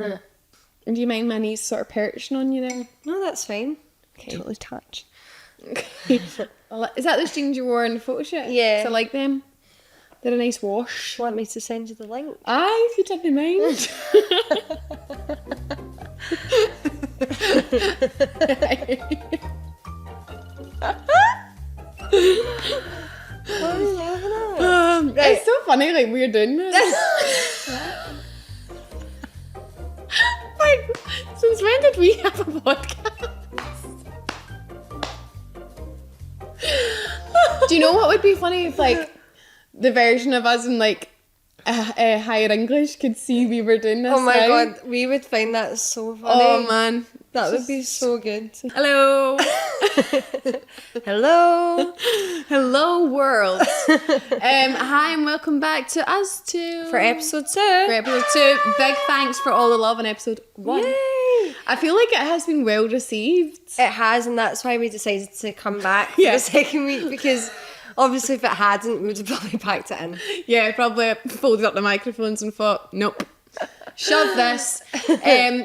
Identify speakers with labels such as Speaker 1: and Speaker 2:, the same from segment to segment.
Speaker 1: Huh. And do you mind my knees sort of perching on you there?
Speaker 2: No, that's fine.
Speaker 1: Okay.
Speaker 2: Totally touch.
Speaker 1: Okay. Is that the jeans you wore in the photo shoot?
Speaker 2: Yeah.
Speaker 1: So I like them. They're a nice wash.
Speaker 2: Want me to send you the link?
Speaker 1: Aye, if you didn't mind.
Speaker 2: What are you laughing at? Right.
Speaker 1: It's so funny, like, we're doing this. Like, since when did we have a podcast? Do you know what would be funny if, like, the version of us in, like, higher English could see we were doing this?
Speaker 2: Oh my
Speaker 1: now?
Speaker 2: god, we would find that so funny.
Speaker 1: Oh man.
Speaker 2: That would be so good.
Speaker 1: Hello.
Speaker 2: Hello.
Speaker 1: Hello world. Hi and welcome back to us two.
Speaker 2: For episode 2.
Speaker 1: For episode 2. Big thanks for all the love in episode 1.
Speaker 2: Yay.
Speaker 1: I feel like it has been well received.
Speaker 2: It has, and that's why we decided to come back for
Speaker 1: Yeah.
Speaker 2: the second week, because obviously if it hadn't, we would have probably packed it in.
Speaker 1: Yeah, probably folded up the microphones and thought, nope. Shove this.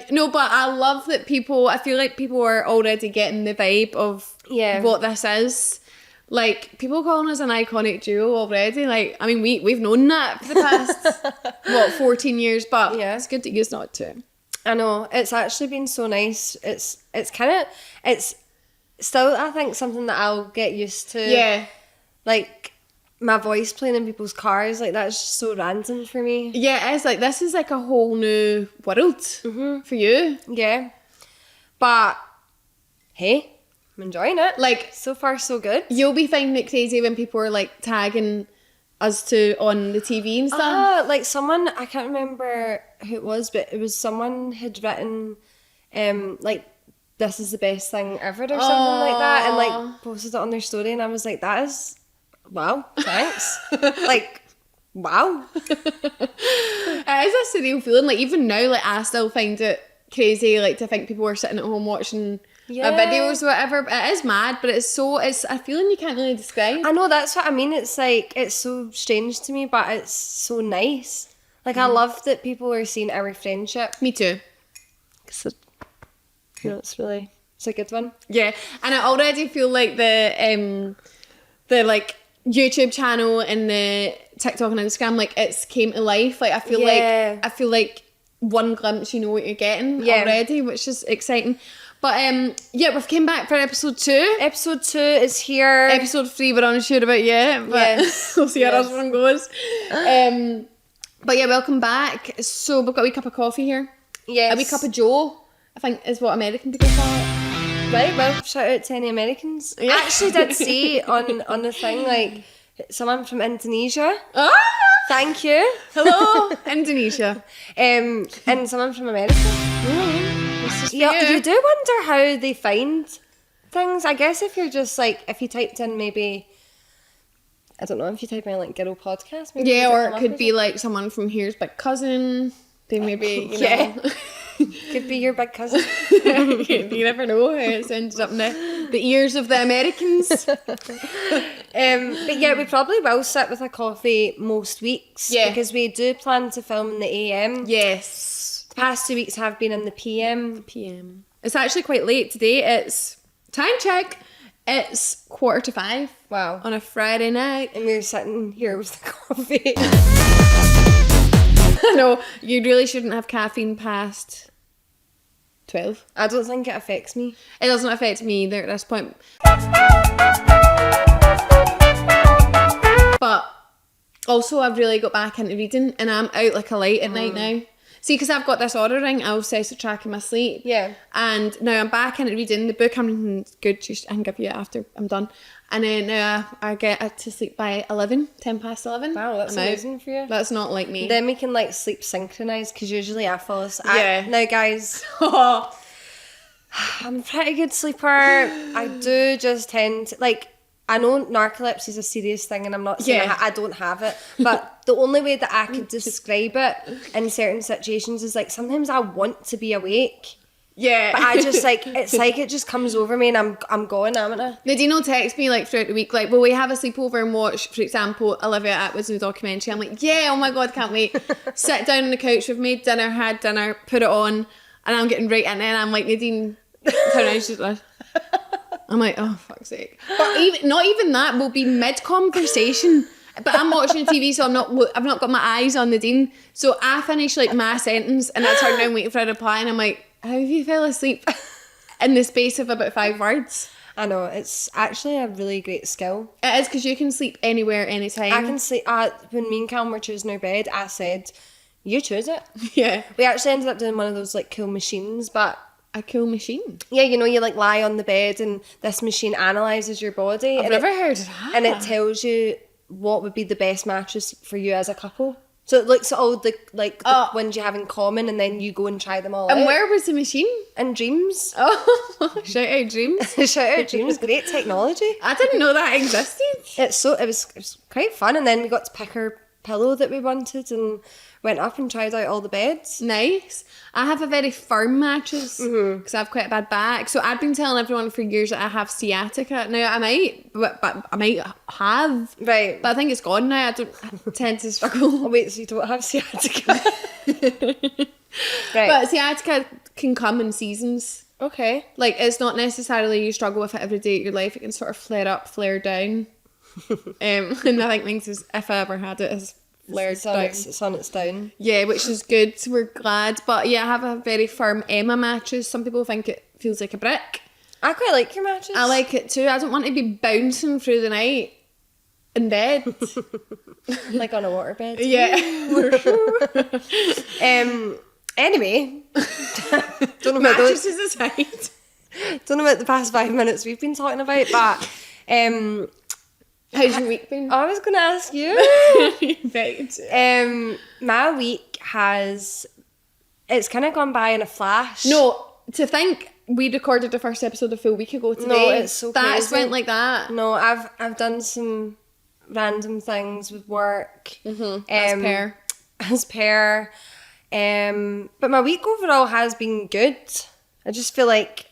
Speaker 1: No, but I love that I feel like people are already getting the vibe of what this is. Like, people calling us an iconic duo already. Like, I mean, we've known that for the past, 14 years, but
Speaker 2: Yeah.
Speaker 1: it's good to use not to.
Speaker 2: I know, it's actually been so nice. It's still, I think, something that I'll get used to.
Speaker 1: Yeah.
Speaker 2: Like, my voice playing in people's cars, like, that's just so random for me.
Speaker 1: Yeah, it's like, this is like a whole new world for you.
Speaker 2: Yeah. But, hey, I'm enjoying it.
Speaker 1: Like,
Speaker 2: so far, so good.
Speaker 1: you'll be finding it crazy when people are like tagging us two on the TV and stuff.
Speaker 2: Like someone, I can't remember who it was, but it was someone had written, like, this is the best thing ever or something like that, and like posted it on their story, and I was like, that is, wow, thanks. Like, wow.
Speaker 1: It is a surreal feeling. Like, even now, like, I still find it crazy, like, to think people are sitting at home watching
Speaker 2: Yeah.
Speaker 1: videos or whatever. It is mad, but it's a feeling you can't really describe.
Speaker 2: I know, that's what I mean. It's like, it's so strange to me, but it's so nice. Like, I love that people are seeing our friendship.
Speaker 1: Me too.
Speaker 2: So, you know, it's a good one.
Speaker 1: Yeah, and I already feel like the like YouTube channel and the TikTok and Instagram, like, it's came to life. Like, I feel like one glimpse, you know what you're getting already, which is exciting. But yeah, we've came back for episode 2.
Speaker 2: Episode 2 is here.
Speaker 1: Episode 3 we're unsure about yet, but
Speaker 2: Yes.
Speaker 1: we'll see how this one goes. But yeah, welcome back. So we've got a wee cup of coffee here.
Speaker 2: Yes.
Speaker 1: A wee cup of Joe, I think is what American people call it.
Speaker 2: Right, well, shout out to any Americans.
Speaker 1: Yeah.
Speaker 2: I actually did see on the thing, like, someone from Indonesia.
Speaker 1: Ah!
Speaker 2: Thank you.
Speaker 1: Hello, Indonesia.
Speaker 2: And someone from America.
Speaker 1: This is for
Speaker 2: Yeah,
Speaker 1: you.
Speaker 2: you do wonder how they find things. I guess if you're just like, if you typed in maybe, I don't know, if you type in like Girl Podcast, maybe
Speaker 1: Yeah,
Speaker 2: would
Speaker 1: or
Speaker 2: come
Speaker 1: it
Speaker 2: up
Speaker 1: could
Speaker 2: as
Speaker 1: be like someone from here's big cousin. They maybe, you
Speaker 2: Yeah.
Speaker 1: know.
Speaker 2: Could be your big cousin.
Speaker 1: You never know how it's ended up in the ears of the Americans.
Speaker 2: But yeah, we probably will sit with a coffee most weeks.
Speaker 1: Yeah.
Speaker 2: Because we do plan to film in the AM.
Speaker 1: Yes.
Speaker 2: The past 2 weeks have been in the PM.
Speaker 1: PM. It's actually quite late today. It's time check. It's 4:45.
Speaker 2: Wow.
Speaker 1: On a Friday night.
Speaker 2: And we're sitting here with the coffee.
Speaker 1: No, you really shouldn't have caffeine past 12.
Speaker 2: I don't think it affects me.
Speaker 1: It doesn't affect me either at this point. But also, I've really got back into reading and I'm out like a light at night now. See, because I've got this Aura ring, I obsess with tracking my sleep.
Speaker 2: Yeah.
Speaker 1: And now I'm back into reading. The book I'm reading is good. I can give you it after I'm done. And then now I get to sleep by 10 past 11.
Speaker 2: Wow, that's
Speaker 1: I'm out.
Speaker 2: amazing for you.
Speaker 1: That's not like me.
Speaker 2: Then we can like sleep synchronized, because usually I fall asleep.
Speaker 1: Yeah.
Speaker 2: Now guys, I'm a pretty good sleeper. I do just tend to, like, I know narcolepsy is a serious thing and I'm not saying
Speaker 1: Yeah.
Speaker 2: I don't have it, but the only way that I could describe it in certain situations is like sometimes I want to be awake
Speaker 1: Yeah.
Speaker 2: But I just like, it's like it just comes over me and I'm going, haven't I?
Speaker 1: Nadine will text me like throughout the week, like, will we have a sleepover and watch, for example, Olivia Atwood's new documentary? I'm like, yeah, oh my God, can't wait. Sit down on the couch, we've made dinner, had dinner, put it on, and I'm getting right in there, and I'm like, Nadine, turn around, she's like, I'm like, oh, fuck's sake. But even, not even that, we'll be mid-conversation. But I'm watching TV, so I've not got my eyes on Nadine. So I finish like my sentence, and I turn around waiting for a reply, and I'm like, how have you fell asleep in the space of about 5 words?
Speaker 2: I know, it's actually a really great skill.
Speaker 1: It is, because you can sleep anywhere, anytime.
Speaker 2: I can sleep, when me and Callum were choosing our bed, I said, you choose it.
Speaker 1: Yeah.
Speaker 2: We actually ended up doing one of those like cool machines, but...
Speaker 1: A cool machine?
Speaker 2: Yeah, you know, you like lie on the bed and this machine analyses your body.
Speaker 1: I've never heard of that.
Speaker 2: And it tells you what would be the best mattress for you as a couple. So it looks at all the ones you have in common, and then you go and try them all out.
Speaker 1: And where was the machine?
Speaker 2: In Dreams.
Speaker 1: Oh, shout out Dreams.
Speaker 2: Shout out Dreams. Great technology.
Speaker 1: I didn't know that existed.
Speaker 2: It was quite fun, and then we got to pick our pillow that we wanted and went up and tried out all the beds.
Speaker 1: Nice. I have a very firm mattress because I have quite a bad back. So I've been telling everyone for years that I have sciatica. Now I might, but I might have.
Speaker 2: Right.
Speaker 1: But I think it's gone now. I don't tend to struggle.
Speaker 2: Oh wait, so you don't have sciatica? Right.
Speaker 1: But sciatica can come in seasons.
Speaker 2: Okay.
Speaker 1: Like, it's not necessarily you struggle with it every day of your life. It can sort of flare up, flare down. And I think things is, if I ever had it, is flared down.
Speaker 2: It's on its down.
Speaker 1: Yeah, which is good. We're glad. But yeah, I have a very firm Emma mattress. Some people think it feels like a brick.
Speaker 2: I quite like your mattress.
Speaker 1: I like it too. I don't want to be bouncing through the night in bed.
Speaker 2: Like on a waterbed.
Speaker 1: Yeah.
Speaker 2: Anyway. Don't know about
Speaker 1: Mattresses aside.
Speaker 2: Don't know about the past 5 minutes we've been talking about, but
Speaker 1: how's your week been?
Speaker 2: I was gonna ask you.
Speaker 1: Right.
Speaker 2: My week it's kind of gone by in a flash.
Speaker 1: No, to think we recorded the first episode a full week ago today.
Speaker 2: No, it's so
Speaker 1: That's
Speaker 2: crazy.
Speaker 1: went like that.
Speaker 2: No, I've done some random things with work. As per. But my week overall has been good. I just feel like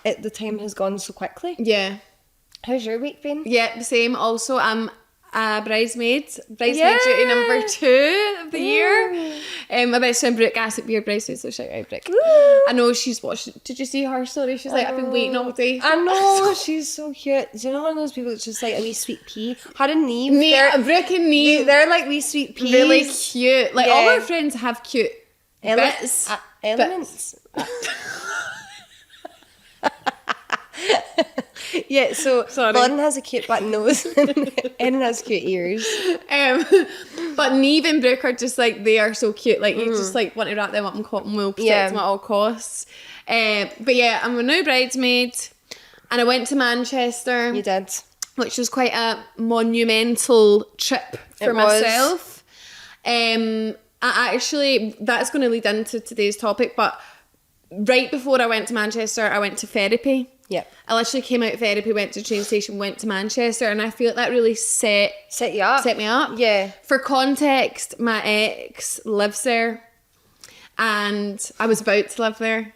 Speaker 2: the time has gone so quickly.
Speaker 1: Yeah.
Speaker 2: How's your week been?
Speaker 1: Yeah, the same. Also, I'm a bridesmaid duty number 2 of the year. My best friend Brooke asked to be your bridesmaid, so shout out Brooke. I know she's watched. Did you see her story? She's like, I've been waiting all day.
Speaker 2: I know, she's so cute. Do you know one of those people that's just like a wee sweet pea? Her and Neve.
Speaker 1: Brooke and Neve.
Speaker 2: They're like wee sweet peas.
Speaker 1: Really cute. Like, all our friends have cute bits.
Speaker 2: Elements. Yeah, so Lauren has a cute button nose and Erin has cute ears.
Speaker 1: But Neve and Brooke are just like, they are so cute. Like, you just like want to wrap them up in cotton wool, protect them at all costs. But yeah, I'm a new bridesmaid, and I went to Manchester.
Speaker 2: You did.
Speaker 1: Which was quite a monumental trip for myself. I actually, that's going to lead into today's topic, but right before I went to Manchester, I went to therapy.
Speaker 2: Yeah.
Speaker 1: I literally came out of therapy, went to the train station, went to Manchester, and I feel like that really set
Speaker 2: you up.
Speaker 1: Set me up.
Speaker 2: Yeah.
Speaker 1: For context, my ex lives there, and I was about to live there.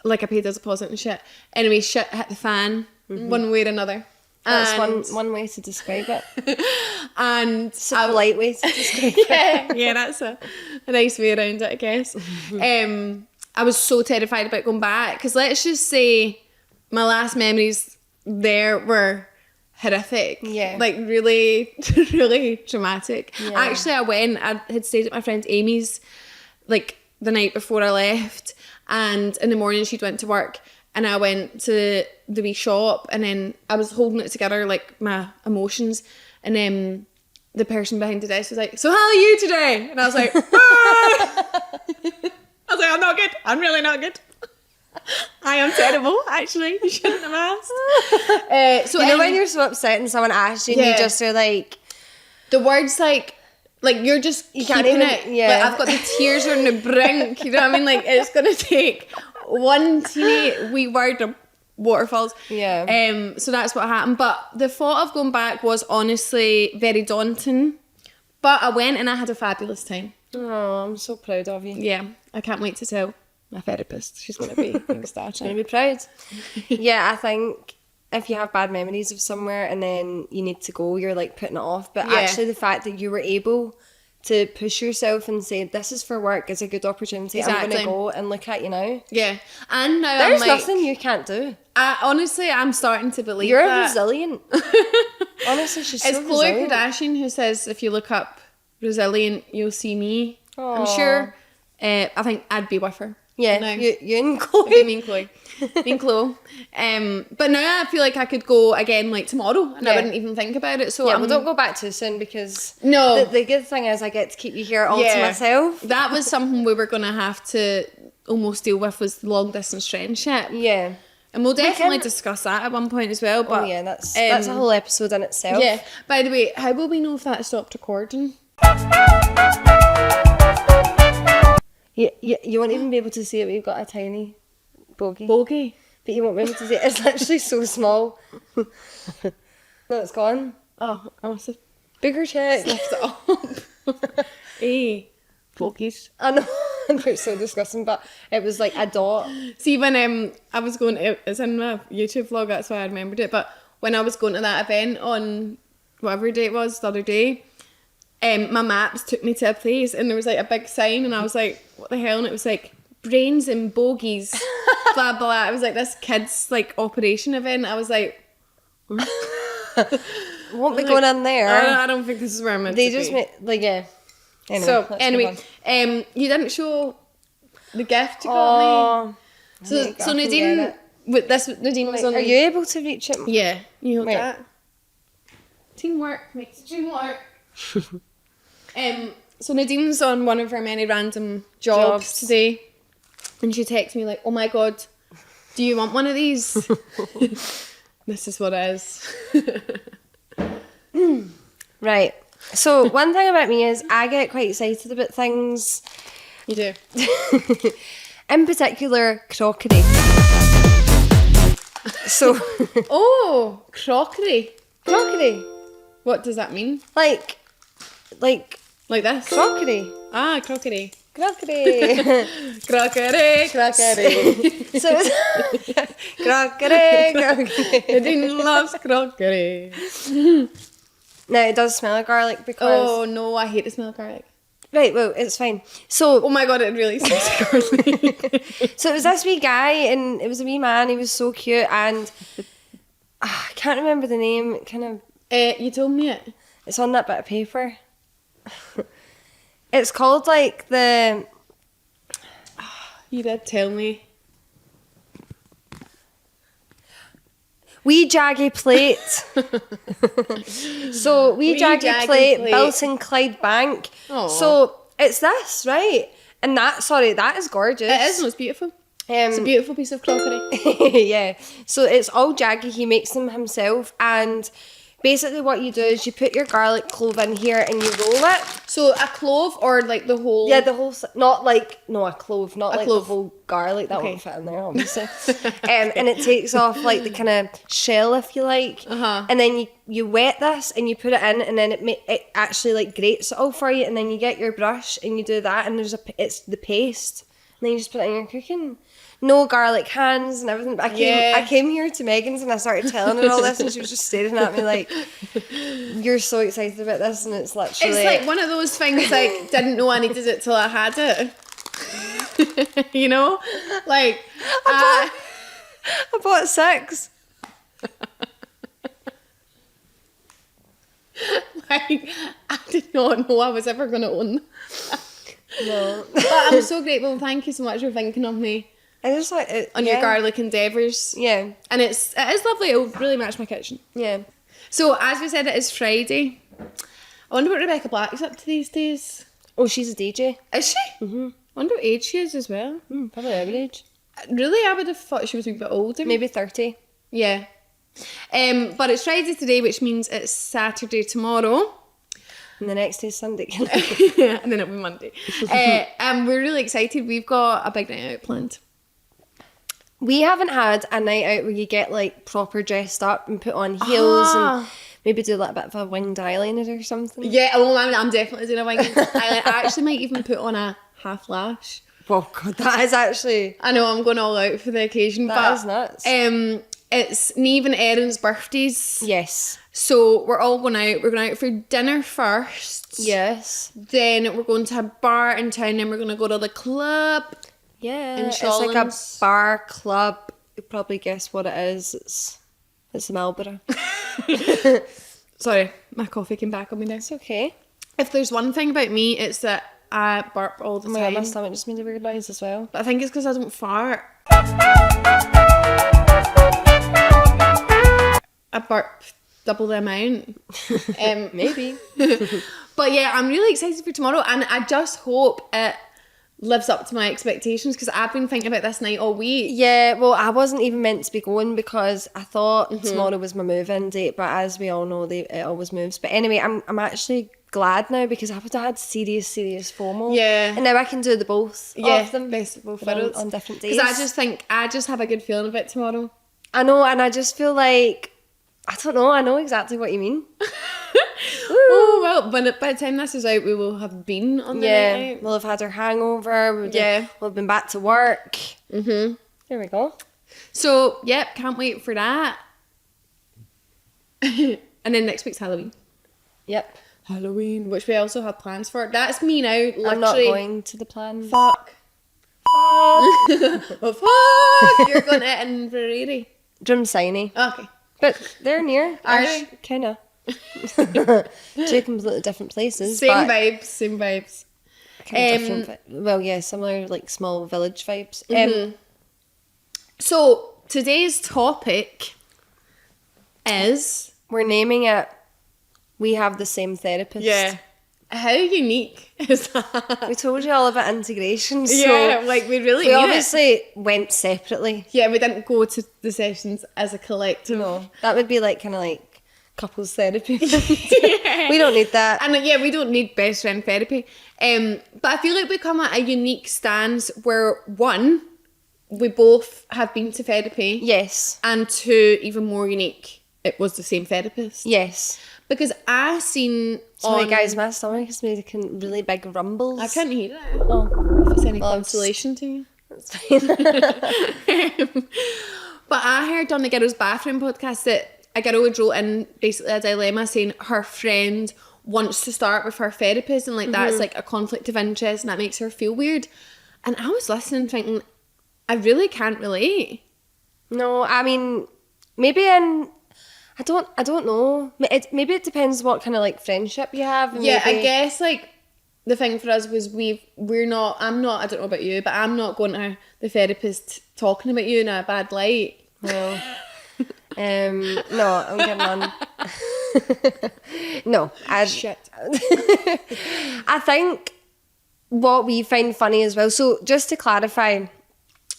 Speaker 1: Like, I paid his deposit and shit. Anyway, shit hit the fan, one way or another.
Speaker 2: That's one way to describe it.
Speaker 1: And
Speaker 2: it's a polite way to describe it.
Speaker 1: Yeah, that's a nice way around it, I guess. I was so terrified about going back, because let's just say my last memories there were horrific.
Speaker 2: Yeah.
Speaker 1: Like, really, really traumatic.
Speaker 2: Yeah.
Speaker 1: Actually, I had stayed at my friend Amy's, like, the night before I left, and in the morning she'd went to work, and I went to the wee shop, and then I was holding it together, like, my emotions, and then the person behind the desk was like, so how are you today? And I was like, I was like, I'm not good. I'm really not good. I am terrible, actually. You shouldn't have asked. So
Speaker 2: you know when you're so upset and someone asks you and you just are like...
Speaker 1: The words like you're just you keeping it.
Speaker 2: Yeah.
Speaker 1: Like, I've got the tears on the brink. You know what I mean? Like, it's going to take one teeny wee word of waterfalls.
Speaker 2: Yeah.
Speaker 1: So that's what happened. But the thought of going back was honestly very daunting. But I went and I had a fabulous time.
Speaker 2: Oh, I'm so proud of you.
Speaker 1: Yeah, I can't wait to tell my therapist. She's going to be ecstatic.
Speaker 2: She's going to be proud. Yeah, I think if you have bad memories of somewhere and then you need to go, you're like putting it off. But actually the fact that you were able to push yourself and say, this is for work, is a good opportunity. Exactly. I'm going to go and look at you now.
Speaker 1: Yeah. And now
Speaker 2: there's
Speaker 1: I'm
Speaker 2: nothing you can't do.
Speaker 1: Honestly, I'm starting to believe
Speaker 2: you're
Speaker 1: that.
Speaker 2: resilient. Honestly, she's
Speaker 1: it's
Speaker 2: so
Speaker 1: Khloe
Speaker 2: resilient.
Speaker 1: Kardashian who says, if you look up resilient, you'll see me.
Speaker 2: Aww.
Speaker 1: I'm sure. I think I'd be with her.
Speaker 2: Yeah,
Speaker 1: now.
Speaker 2: you and Khloe.
Speaker 1: Me and Khloe. Me and Khloe. But now I feel like I could go again like tomorrow and I wouldn't even think about it. So
Speaker 2: well, don't go back too soon because the good thing is I get to keep you here all to myself.
Speaker 1: That was something we were going to have to almost deal with, was long distance friendship.
Speaker 2: Yeah.
Speaker 1: And we'll definitely discuss that at one point as well. But
Speaker 2: that's a whole episode in itself.
Speaker 1: Yeah. By the way, how will we know if that stopped recording?
Speaker 2: You won't even be able to see it. We've got a tiny bogey. But you won't be able to see it. It's literally so small. No, it's gone.
Speaker 1: Oh, I must have
Speaker 2: bigger check.
Speaker 1: Left it up. Hey, bogies.
Speaker 2: I know. They're so disgusting, but it was like a dot.
Speaker 1: See, when I was going, it's in my YouTube vlog, that's why I remembered it, but when I was going to that event on whatever day it was the other day, my maps took me to a place and there was like a big sign and I was like, what the hell? And it was like, brains and bogies, blah, blah. It was like this kids like operation event. I was like,
Speaker 2: won't be going in there.
Speaker 1: I don't think this is where I'm meant to be.
Speaker 2: They just make, like, yeah.
Speaker 1: Anyway, you didn't show the gift you got me. So Nadine, with this, Nadine was on.
Speaker 2: Are you able to reach it?
Speaker 1: Yeah, you hold that. Teamwork makes the dream work. So Nadine's on one of her many random jobs today, and she texts me like, "Oh my god, do you want one of these?" This is what it is.
Speaker 2: Right. So one thing about me is I get quite excited about things.
Speaker 1: You do.
Speaker 2: In particular, crockery. So.
Speaker 1: Oh, crockery.
Speaker 2: Crockery.
Speaker 1: What does that mean?
Speaker 2: Like
Speaker 1: this?
Speaker 2: Crockery.
Speaker 1: Ah, crockery.
Speaker 2: Crockery.
Speaker 1: Crockery.
Speaker 2: So it's crockery.
Speaker 1: Nadine loves crockery.
Speaker 2: Now it does smell like garlic because...
Speaker 1: Oh no, I hate the smell of garlic.
Speaker 2: Right, well, it's fine. So...
Speaker 1: Oh my god, it really smells like garlic.
Speaker 2: So it was this wee guy and it was a wee man, he was so cute and... I can't remember the name, kind of...
Speaker 1: You told me it.
Speaker 2: It's on that bit of paper. It's called like the...
Speaker 1: You did tell me.
Speaker 2: Wee Jaggy Plate. So, Wee Jaggy Plate, built in Clyde Bank.
Speaker 1: Aww.
Speaker 2: So, it's this, right? And that is gorgeous.
Speaker 1: It is, no, it's beautiful. It's a beautiful piece of crockery.
Speaker 2: Yeah. So, it's all jaggy. He makes them himself. And basically what you do is you put your garlic clove in here and you roll it.
Speaker 1: So, a clove or like the whole...
Speaker 2: Yeah, the whole... Not like... No, a clove. Not like
Speaker 1: clove.
Speaker 2: the whole garlic. That won't fit in there, obviously. And it takes off like the kind of shell, if you like.
Speaker 1: Uh-huh.
Speaker 2: And then you wet this and you put it in and then it actually like grates it all for you. And then you get your brush and you do that and it's the paste. And then you just put it in your cooking. No garlic hands and everything. But I came here to Megan's and I started telling her all this and she was just staring at me like, you're so excited about this, and it's literally...
Speaker 1: It's like one of those things like, didn't know I needed it till I had it. You know? Like...
Speaker 2: I bought 6.
Speaker 1: Like, I did not know I was ever going to own.
Speaker 2: No.
Speaker 1: But I'm so grateful. Thank you so much for thinking of me.
Speaker 2: I just like it
Speaker 1: on your garlic endeavours.
Speaker 2: Yeah. And
Speaker 1: it is lovely. It'll really match my kitchen.
Speaker 2: Yeah.
Speaker 1: So, as we said, it is Friday. I wonder what Rebecca Black's up to these days.
Speaker 2: Oh, she's a DJ.
Speaker 1: Is she?
Speaker 2: Mm-hmm.
Speaker 1: I wonder what age she is as well.
Speaker 2: Probably our age.
Speaker 1: Really? I would have thought she was a bit older.
Speaker 2: Maybe 30.
Speaker 1: Yeah. But it's Friday today, which means it's Saturday tomorrow.
Speaker 2: And the next day is Sunday.
Speaker 1: Yeah, and then it'll be Monday. And we're really excited. We've got a big night out planned.
Speaker 2: We haven't had a night out where you get like proper dressed up and put on heels and maybe do a little bit of a winged eyeliner or something.
Speaker 1: Yeah, I'm definitely doing a winged eyeliner. I actually might even put on a half lash.
Speaker 2: Well, God, that is actually...
Speaker 1: I know, I'm going all out for the occasion.
Speaker 2: That is nuts.
Speaker 1: It's Niamh and Erin's birthdays.
Speaker 2: Yes.
Speaker 1: So we're all going out. We're going out for dinner first.
Speaker 2: Yes.
Speaker 1: Then we're going to a bar in town, and we're going to go to the club.
Speaker 2: Yeah.
Speaker 1: In
Speaker 2: It's like a
Speaker 1: Shawlands.
Speaker 2: bar club. You'll probably guess what it is. It's a Marlborough.
Speaker 1: Sorry, my coffee came back on me now.
Speaker 2: It's okay.
Speaker 1: If there's one thing about me, it's that I burp all the
Speaker 2: Oh my God,
Speaker 1: time.
Speaker 2: my stomach just made a weird noise as well.
Speaker 1: But I think it's because I don't fart. I burp double the amount.
Speaker 2: Maybe.
Speaker 1: But yeah, I'm really excited for tomorrow, and I just hope it lives up to my expectations, because I've been thinking about this night all week.
Speaker 2: Yeah, well, I wasn't even meant to be going because I thought tomorrow was my move-in date, but as we all know, it always moves. But anyway, I'm actually glad now because I would have had serious FOMO.
Speaker 1: Yeah.
Speaker 2: And now I can do the both of them.
Speaker 1: Best of both
Speaker 2: but
Speaker 1: worlds.
Speaker 2: on different days.
Speaker 1: Because I just have a good feeling about tomorrow.
Speaker 2: I know, and I just feel like, I don't know, I know exactly what you mean.
Speaker 1: Oh, well, by the time this is out, we will have been on the night out.
Speaker 2: We'll have had our hangover. We'll have been back to work.
Speaker 1: Mm-hmm.
Speaker 2: There we go.
Speaker 1: So, yep, can't wait for that. And then next week's Halloween.
Speaker 2: Yep.
Speaker 1: Halloween, which we also have plans for. That's me now, literally.
Speaker 2: I'm not going to the plan.
Speaker 1: Fuck. Oh, fuck. You're going to Inverary.
Speaker 2: Drumsiny.
Speaker 1: Okay.
Speaker 2: But they're near.
Speaker 1: Are they?
Speaker 2: Kind of. Two completely different places.
Speaker 1: Same
Speaker 2: but
Speaker 1: vibes.
Speaker 2: kind of different. Well, yeah, similar, like small village vibes.
Speaker 1: So, today's topic is...
Speaker 2: We're naming it We Have the Same Therapist.
Speaker 1: Yeah. How unique is that?
Speaker 2: We told you all about integration. So
Speaker 1: Yeah, like we really
Speaker 2: we
Speaker 1: need
Speaker 2: obviously went separately.
Speaker 1: Yeah, we didn't go to the sessions as a collective.
Speaker 2: No, that would be like kind of like couples therapy. We don't need that.
Speaker 1: And yeah, we don't need best friend therapy. But I feel like we come at a unique stance where, one, we both have been to therapy.
Speaker 2: Yes.
Speaker 1: And two, even more unique, it was the same therapist.
Speaker 2: Yes.
Speaker 1: Because I seen
Speaker 2: Sorry guys, my stomach is making really big rumbles.
Speaker 1: I can't hear it.
Speaker 2: Oh,
Speaker 1: If it's any consolation to you.
Speaker 2: that's fine.
Speaker 1: But I heard on the Girls' Bathroom podcast that a girl had wrote in basically a dilemma saying her friend wants to start with her therapist, and like that's like a conflict of interest and that makes her feel weird. And I was listening thinking, I really can't relate.
Speaker 2: No, I mean, maybe I don't know. Maybe it depends what kind of like friendship you have.
Speaker 1: Yeah,
Speaker 2: maybe.
Speaker 1: I guess like the thing for us was we're not, I don't know about you, but I'm not going to the therapist talking about you in a bad light.
Speaker 2: No. No, I'm getting on. No,
Speaker 1: Shit.
Speaker 2: I think what we find funny as well. So just to clarify,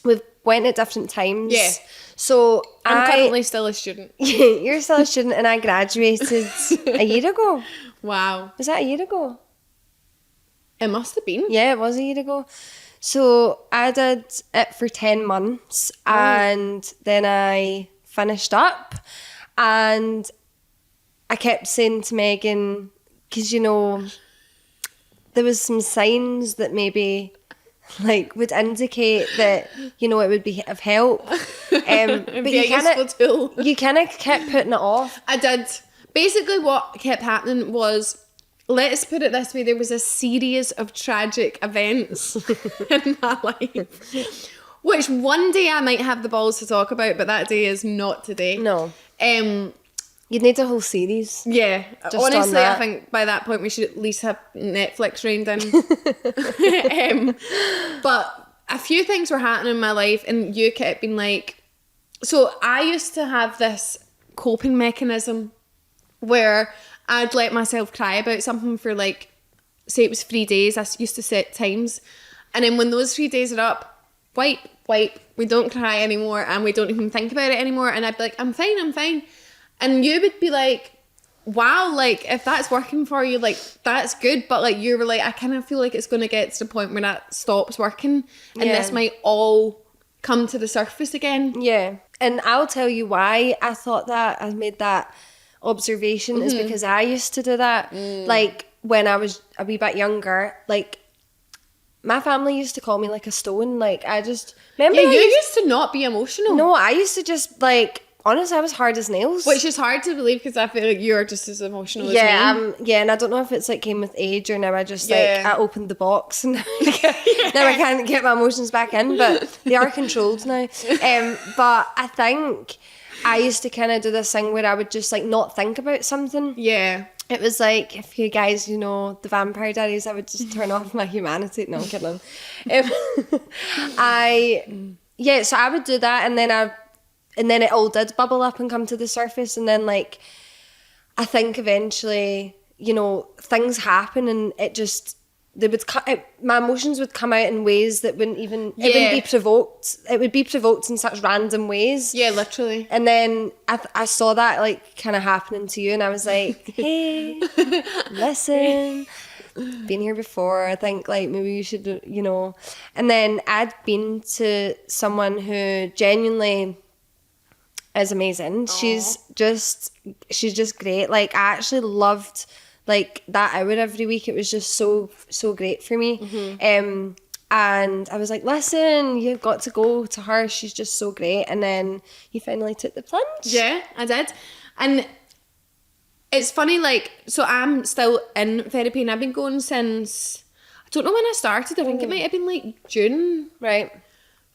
Speaker 2: we've went at different times.
Speaker 1: Yeah.
Speaker 2: So
Speaker 1: I'm currently still a student.
Speaker 2: You're still a student, and I graduated a year ago.
Speaker 1: Wow.
Speaker 2: Was that a year ago?
Speaker 1: It must have been.
Speaker 2: Yeah, it was a year ago. So I did it for 10 months and then I finished up, and I kept saying to Megan, because you know, there was some signs that maybe like would indicate that, you know, it would be of help. But you kind of kept putting it off.
Speaker 1: I did. Basically what kept happening was, let's put it this way, there was a series of tragic events in my life, which one day I might have the balls to talk about, but that day is not today.
Speaker 2: No. You'd need a whole series.
Speaker 1: Yeah.
Speaker 2: Just
Speaker 1: honestly,
Speaker 2: on
Speaker 1: I
Speaker 2: that.
Speaker 1: think by that point we should at least have Netflix reined in. But a few things were happening in my life, and you kept being like... So I used to have this coping mechanism where I'd let myself cry about something for like, say it was 3 days, I used to set times. And then when those 3 days are up, wipe, we don't cry anymore and we don't even think about it anymore. And I'd be like, I'm fine. And you would be like, wow, like if that's working for you, like that's good. But like you were like, I kind of feel like it's going to get to the point where that stops working and this might all come to the surface again.
Speaker 2: Yeah. And I'll tell you why I thought that, I made that observation, is because I used to do that. Like when I was a wee bit younger, like my family used to call me like a stone. Like I just remember.
Speaker 1: Yeah, you used to not be emotional.
Speaker 2: No, I used to just like. Honestly, I was hard as nails.
Speaker 1: Which is hard to believe because I feel like you're just as emotional as me.
Speaker 2: Yeah, and I don't know if it's like came with age or now I just like I opened the box and now I can't get my emotions back in, but they are controlled now. But I think I used to kind of do this thing where I would just like not think about something.
Speaker 1: Yeah.
Speaker 2: It was like, if you guys, you know, the Vampire Diaries, I would just turn off my humanity. No, I'm kidding. So I would do that and then it all did bubble up and come to the surface. And then, like, I think eventually, you know, things happen and it just, my emotions would come out in ways that wouldn't even, it wouldn't be provoked. It would be provoked in such random ways.
Speaker 1: Yeah, literally.
Speaker 2: And then I saw that, like, kind of happening to you and I was like, hey, listen, been here before. I think, like, maybe you should, you know. And then I'd been to someone who genuinely is amazing. Aww. She's just great. Like I actually loved like that hour every week. It was just so great for me. Mm-hmm. And I was like, listen, you've got to go to her. She's just so great. And then you finally took the plunge.
Speaker 1: Yeah, I did. And it's funny, like, so I'm still in therapy and I've been going since, I don't know when I started. I think it might have been like June.
Speaker 2: Right.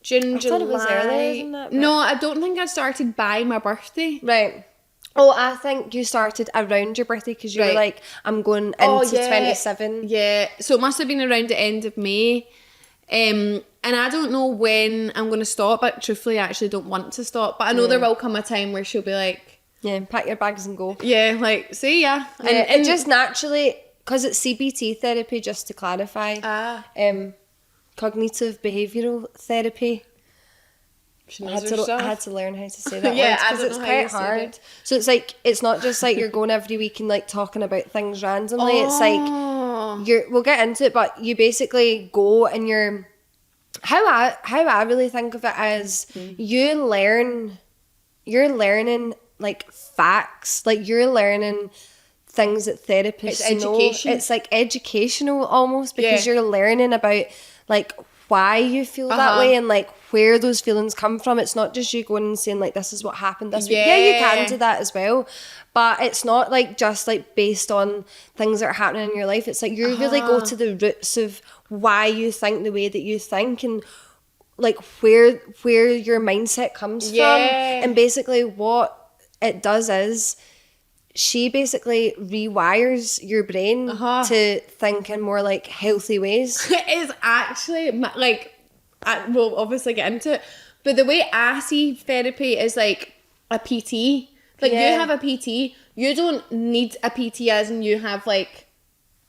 Speaker 1: June,
Speaker 2: I
Speaker 1: July.
Speaker 2: thought it was earlier than that.
Speaker 1: No, I don't think I started by my birthday.
Speaker 2: Right. Oh, I think you started around your birthday because you were like, I'm going into 27.
Speaker 1: Yeah, so it must have been around the end of May. And I don't know when I'm going to stop, but truthfully I actually don't want to stop. But I know there will come a time where she'll be like...
Speaker 2: Yeah, pack your bags and go.
Speaker 1: Yeah, like, see ya.
Speaker 2: And it just naturally, because it's CBT therapy, just to clarify. Cognitive behavioural therapy. I had to learn how to say that word because it's quite hard. So it's like, it's not just like you're going every week and like talking about things randomly. It's like we'll get into it, but you basically go and you're how I really think of it as you're learning like facts, like you're learning things that therapists know. It's like educational almost because you're learning about like why you feel that way and like where those feelings come from. It's not just you going and saying like this is what happened this week. Yeah, you can do that as well, but it's not like just like based on things that are happening in your life. It's like you really go to the roots of why you think the way that you think and like where your mindset comes from. And basically what it does is she basically rewires your brain to think in more like healthy ways.
Speaker 1: It is actually like, we'll obviously get into it, but the way I see therapy is like a PT. Like you have a PT, you don't need a PT as in you have like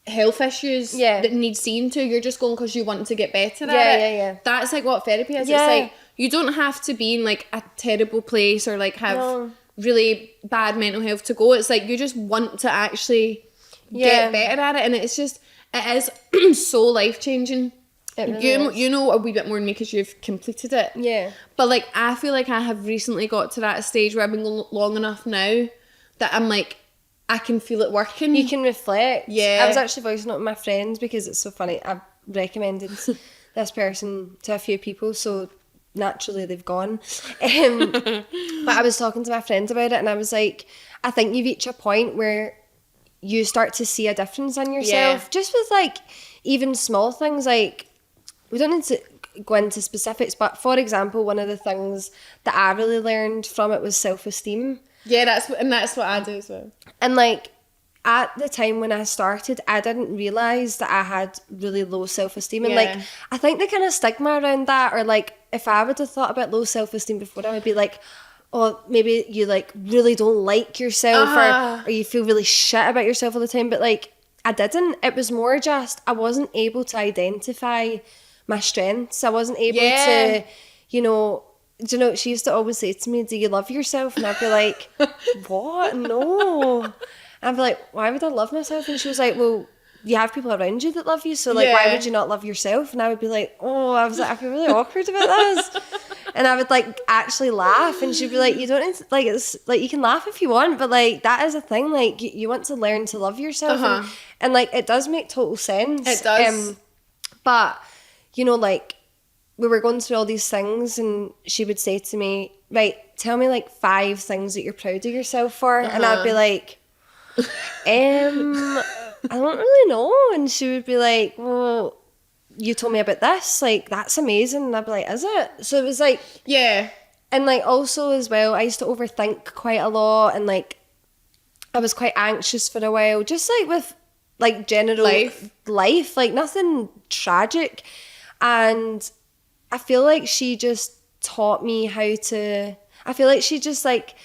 Speaker 1: health issues that need seeing to. You're just going because you want to get better at it. That's like what therapy is. It's like you don't have to be in like a terrible place or like have really bad mental health to go. It's like you just want to actually get better at it, and it's just, it is so life-changing. Really you know a wee bit more than me because you've completed it. But like I feel like I have recently got to that stage where I've been going long enough now that I'm like, I can feel it working.
Speaker 2: You can reflect. I was actually voicing it with my friends because it's so funny. I've recommended this person to a few people, so naturally they've gone. But I was talking to my friends about it and I was like, I think you reach a point where you start to see a difference in yourself just with like even small things. Like we don't need to go into specifics, but for example, one of the things that I really learned from it was self-esteem. That's what I do as well. And like at the time when I started, I didn't realise that I had really low self-esteem. And like, I think the kind of stigma around that, or like, if I would have thought about low self-esteem before, I would be like, oh, maybe you like really don't like yourself or you feel really shit about yourself all the time. But like, I didn't. It was more just, I wasn't able to identify my strengths. I wasn't able to, you know, do you know, she used to always say to me, do you love yourself? And I'd be like, what? No. I'd be like, why would I love myself? And she was like, well, you have people around you that love you, so like why would you not love yourself? And I would be like, I feel really awkward about this. And I would like actually laugh, and she'd be like, you don't need to, like, it's like you can laugh if you want, but like that is a thing, like you want to learn to love yourself. And like it does make total sense.
Speaker 1: It does.
Speaker 2: But you know, like, we were going through all these things and she would say to me, right, tell me like 5 things that you're proud of yourself for. And I'd be like, I don't really know. And she would be like, well, you told me about this, like, that's amazing. And I'd be like, is it? So it was like,
Speaker 1: yeah.
Speaker 2: And like also as well, I used to overthink quite a lot, and like I was quite anxious for a while, just like with like general life, like nothing tragic. And I feel like she just taught me how to, I feel like she just like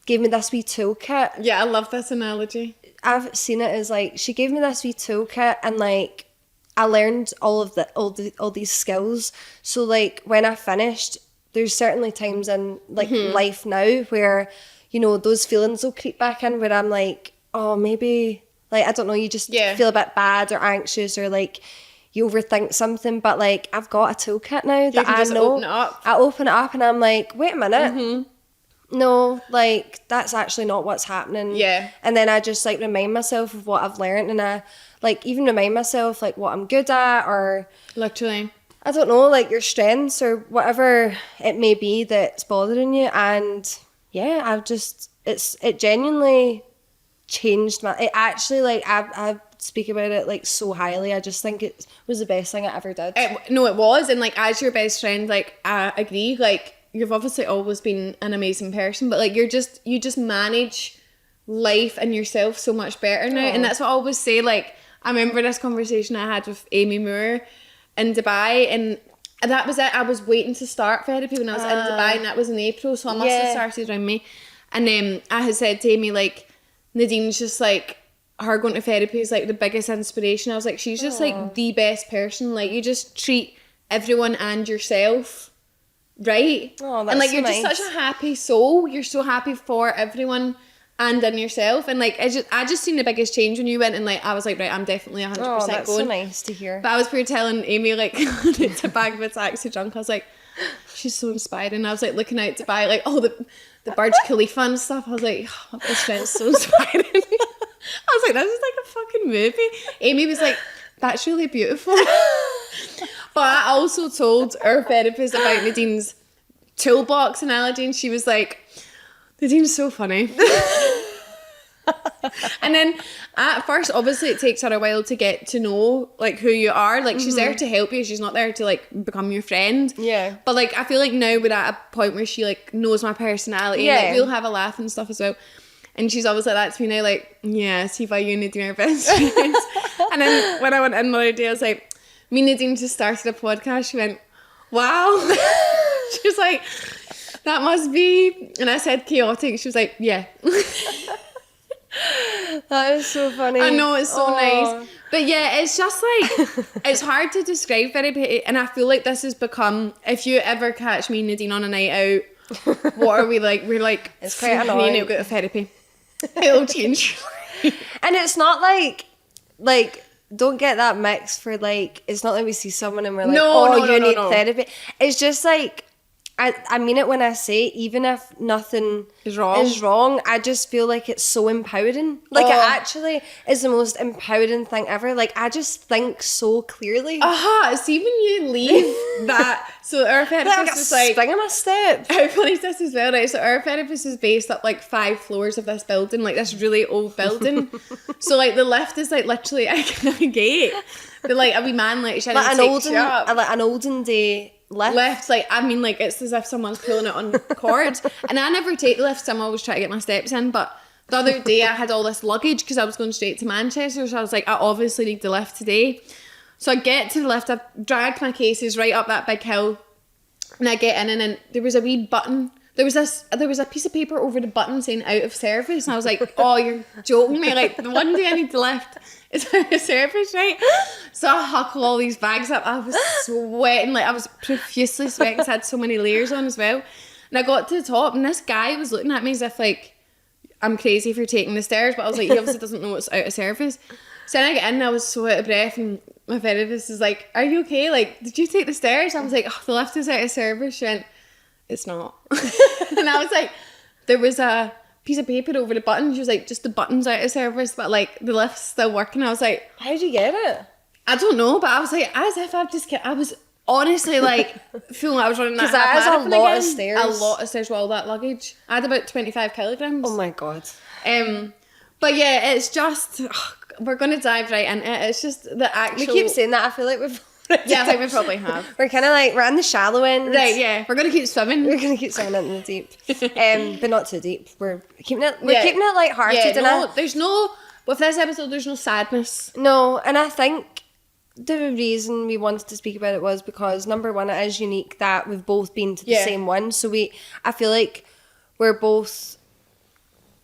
Speaker 2: gave me this wee toolkit.
Speaker 1: Yeah, I love this analogy.
Speaker 2: I've seen it as like, she gave me this wee toolkit, and like I learned all these skills. So like when I finished, there's certainly times in like life now where, you know, those feelings will creep back in where I'm like, oh, maybe, like, I don't know, you just feel a bit bad or anxious, or like you overthink something, but like I've got a toolkit now that I know.
Speaker 1: Open it up.
Speaker 2: I open it up and I'm like, wait a minute. No, like that's actually not what's happening.
Speaker 1: Yeah.
Speaker 2: And then I just like remind myself of what I've learned, and I like even remind myself like what I'm good at, or
Speaker 1: literally,
Speaker 2: I don't know, like your strengths or whatever it may be that's bothering you. And yeah, I've just, it genuinely changed it actually, like I speak about it like so highly. I just think it was the best thing I ever did.
Speaker 1: No, it was. And like, as your best friend, like I agree, like you've obviously always been an amazing person, but like you just manage life and yourself so much better now. And that's what I always say. Like, I remember this conversation I had with Amy Moore in Dubai, and that was it. I was waiting to start therapy when I was in Dubai, and that was in April, so I must have started around May. And I had said to Amy, like, Nadine's just like, her going to therapy is like the biggest inspiration. I was like, she's just like the best person. Like, you just treat everyone and yourself right.
Speaker 2: Oh, that's
Speaker 1: and like
Speaker 2: so
Speaker 1: you're
Speaker 2: nice.
Speaker 1: just such a happy soul. You're so happy for everyone and in yourself. And like I just seen the biggest change when you went, and like I was like, right, I'm definitely 100%
Speaker 2: Oh, that's
Speaker 1: going.
Speaker 2: so nice to hear.
Speaker 1: But I was pretty telling Amy, like, to bag of a taxi drunk, I was like, she's so inspiring. And I was like looking out to buy like all the Burj Khalifa and stuff. I was like, oh, this friend's so inspiring. I was like, this is like a fucking movie. Amy was like, that's really beautiful. But I also told our therapist about Nadine's toolbox analogy, and she was like, Nadine's so funny. And then at first, obviously, it takes her a while to get to know like who you are. Like, she's there to help you. She's not there to like become your friend.
Speaker 2: Yeah.
Speaker 1: But like, I feel like now we're at a point where she like knows my personality.
Speaker 2: Yeah.
Speaker 1: And, like, we'll have a laugh and stuff as well. And she's always like that to me now, like, yeah, see if I you and Nadine are best friends. And then when I went in the other day, I was like, me and Nadine just started a podcast. She went, wow. She was like, that must be, and I said chaotic. She was like, yeah.
Speaker 2: That is so funny.
Speaker 1: I know, it's so nice. But yeah, it's just like, it's hard to describe therapy. And I feel like this has become, if you ever catch me and Nadine on a night out, what are we like? We're like,
Speaker 2: it's quite annoying.
Speaker 1: We need to go to therapy. It'll change.
Speaker 2: And it's not like, don't get that mixed for like, it's not like we see someone and we're like,
Speaker 1: no,
Speaker 2: you need therapy. It's just like, I mean it when I say, even if nothing is wrong, I just feel like it's so empowering. Like, it actually is the most empowering thing ever. Like, I just think so clearly.
Speaker 1: See, when you leave that, so our therapist was like,
Speaker 2: spring in my step.
Speaker 1: How funny is this as well, right? So our therapist is based up like 5 floors of this building, like this really old building. So like the lift is like literally a gate. But like a wee man like trying to take you up.
Speaker 2: Like an olden day lift.
Speaker 1: Like, I mean, like, it's as if someone's pulling it on cords. And I never take the lifts. I'm always trying to get my steps in. But the other day I had all this luggage because I was going straight to Manchester. So I was like, I obviously need the lift today. So I get to the lift. I've dragged my cases right up that big hill. And I get in, and then there was a wee button. There was a piece of paper over the button saying out of service. And I was like, oh, you're joking me. Like, the one day I need the lift is out of service, right? So I huckle all these bags up. I was sweating. Like, I was profusely sweating because I had so many layers on as well. And I got to the top, and this guy was looking at me as if, like, I'm crazy for taking the stairs. But I was like, he obviously doesn't know it's out of service. So then I get in, and I was so out of breath, and my therapist is like, are you okay? Like, did you take the stairs? I was like, oh, the lift is out of service. She went, it's not. And I was like, there was a piece of paper over the button. She was like, just the button's out of service, but like the lift's still working. I was like,
Speaker 2: how'd you get it?
Speaker 1: I don't know, but I was like, as if I've just I was honestly like feeling like I was running that
Speaker 2: that is a lot of stairs.
Speaker 1: A lot of stairs with all that luggage. I had about 25 kilograms.
Speaker 2: Oh my God.
Speaker 1: But yeah, it's just we're gonna dive right into it. It's just the actual.
Speaker 2: We keep saying that. I feel like we've.
Speaker 1: Yeah, I think we probably have.
Speaker 2: We're kind of like we're in the shallow end.
Speaker 1: Right. Yeah, we're gonna keep swimming.
Speaker 2: We're gonna keep swimming into the deep, but not too deep. We're keeping it. We're keeping it lighthearted.
Speaker 1: Yeah, there's no. With this episode, there's no sadness.
Speaker 2: No, and I think the reason we wanted to speak about it was because number one, it is unique that we've both been to the same one. So I feel like we're both,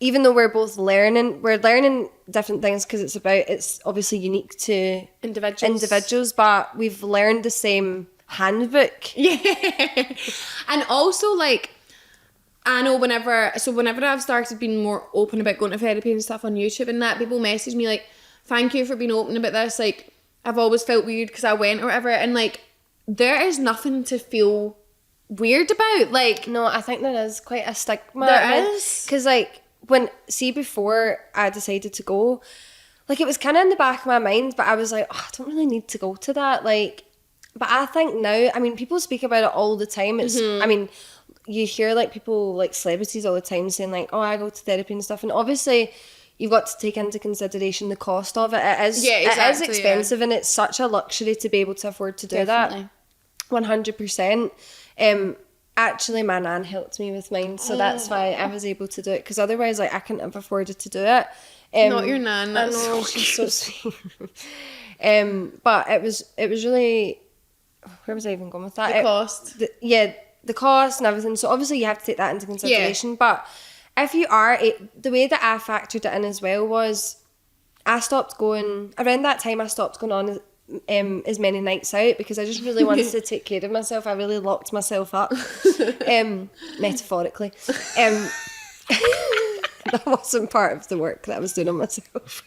Speaker 2: even though we're both learning, we're learning different things because it's obviously unique to individuals, but we've learned the same handbook.
Speaker 1: Yeah, and also like. I know whenever I've started being more open about going to therapy and stuff on YouTube and that, people message me like, thank you for being open about this. Like, I've always felt weird because I went or whatever. And like, there is nothing to feel weird about. Like,
Speaker 2: no, I think there is quite a stigma.
Speaker 1: There is.
Speaker 2: Because like, before I decided to go, like it was kind of in the back of my mind, but I was like, I don't really need to go to that. Like, but I think now, I mean, people speak about it all the time. It's, I mean, you hear like people, like celebrities all the time saying like, oh, I go to therapy and stuff. And obviously you've got to take into consideration the cost of it. It is, it is expensive and it's such a luxury to be able to afford to do that. 100%. Actually, my nan helped me with mine. So that's why I was able to do it. Because otherwise, like, I couldn't have afforded to do it.
Speaker 1: Not your nan.
Speaker 2: I know, she's so sweet. But it was really... Where was I even going with that?
Speaker 1: The cost.
Speaker 2: The cost and everything. So obviously you have to take that into consideration. But if you are, the way that I factored it in as well was I stopped going, around that time I stopped going on as many nights out because I just really wanted to take care of myself. I really locked myself up, metaphorically. That wasn't part of the work that I was doing on myself.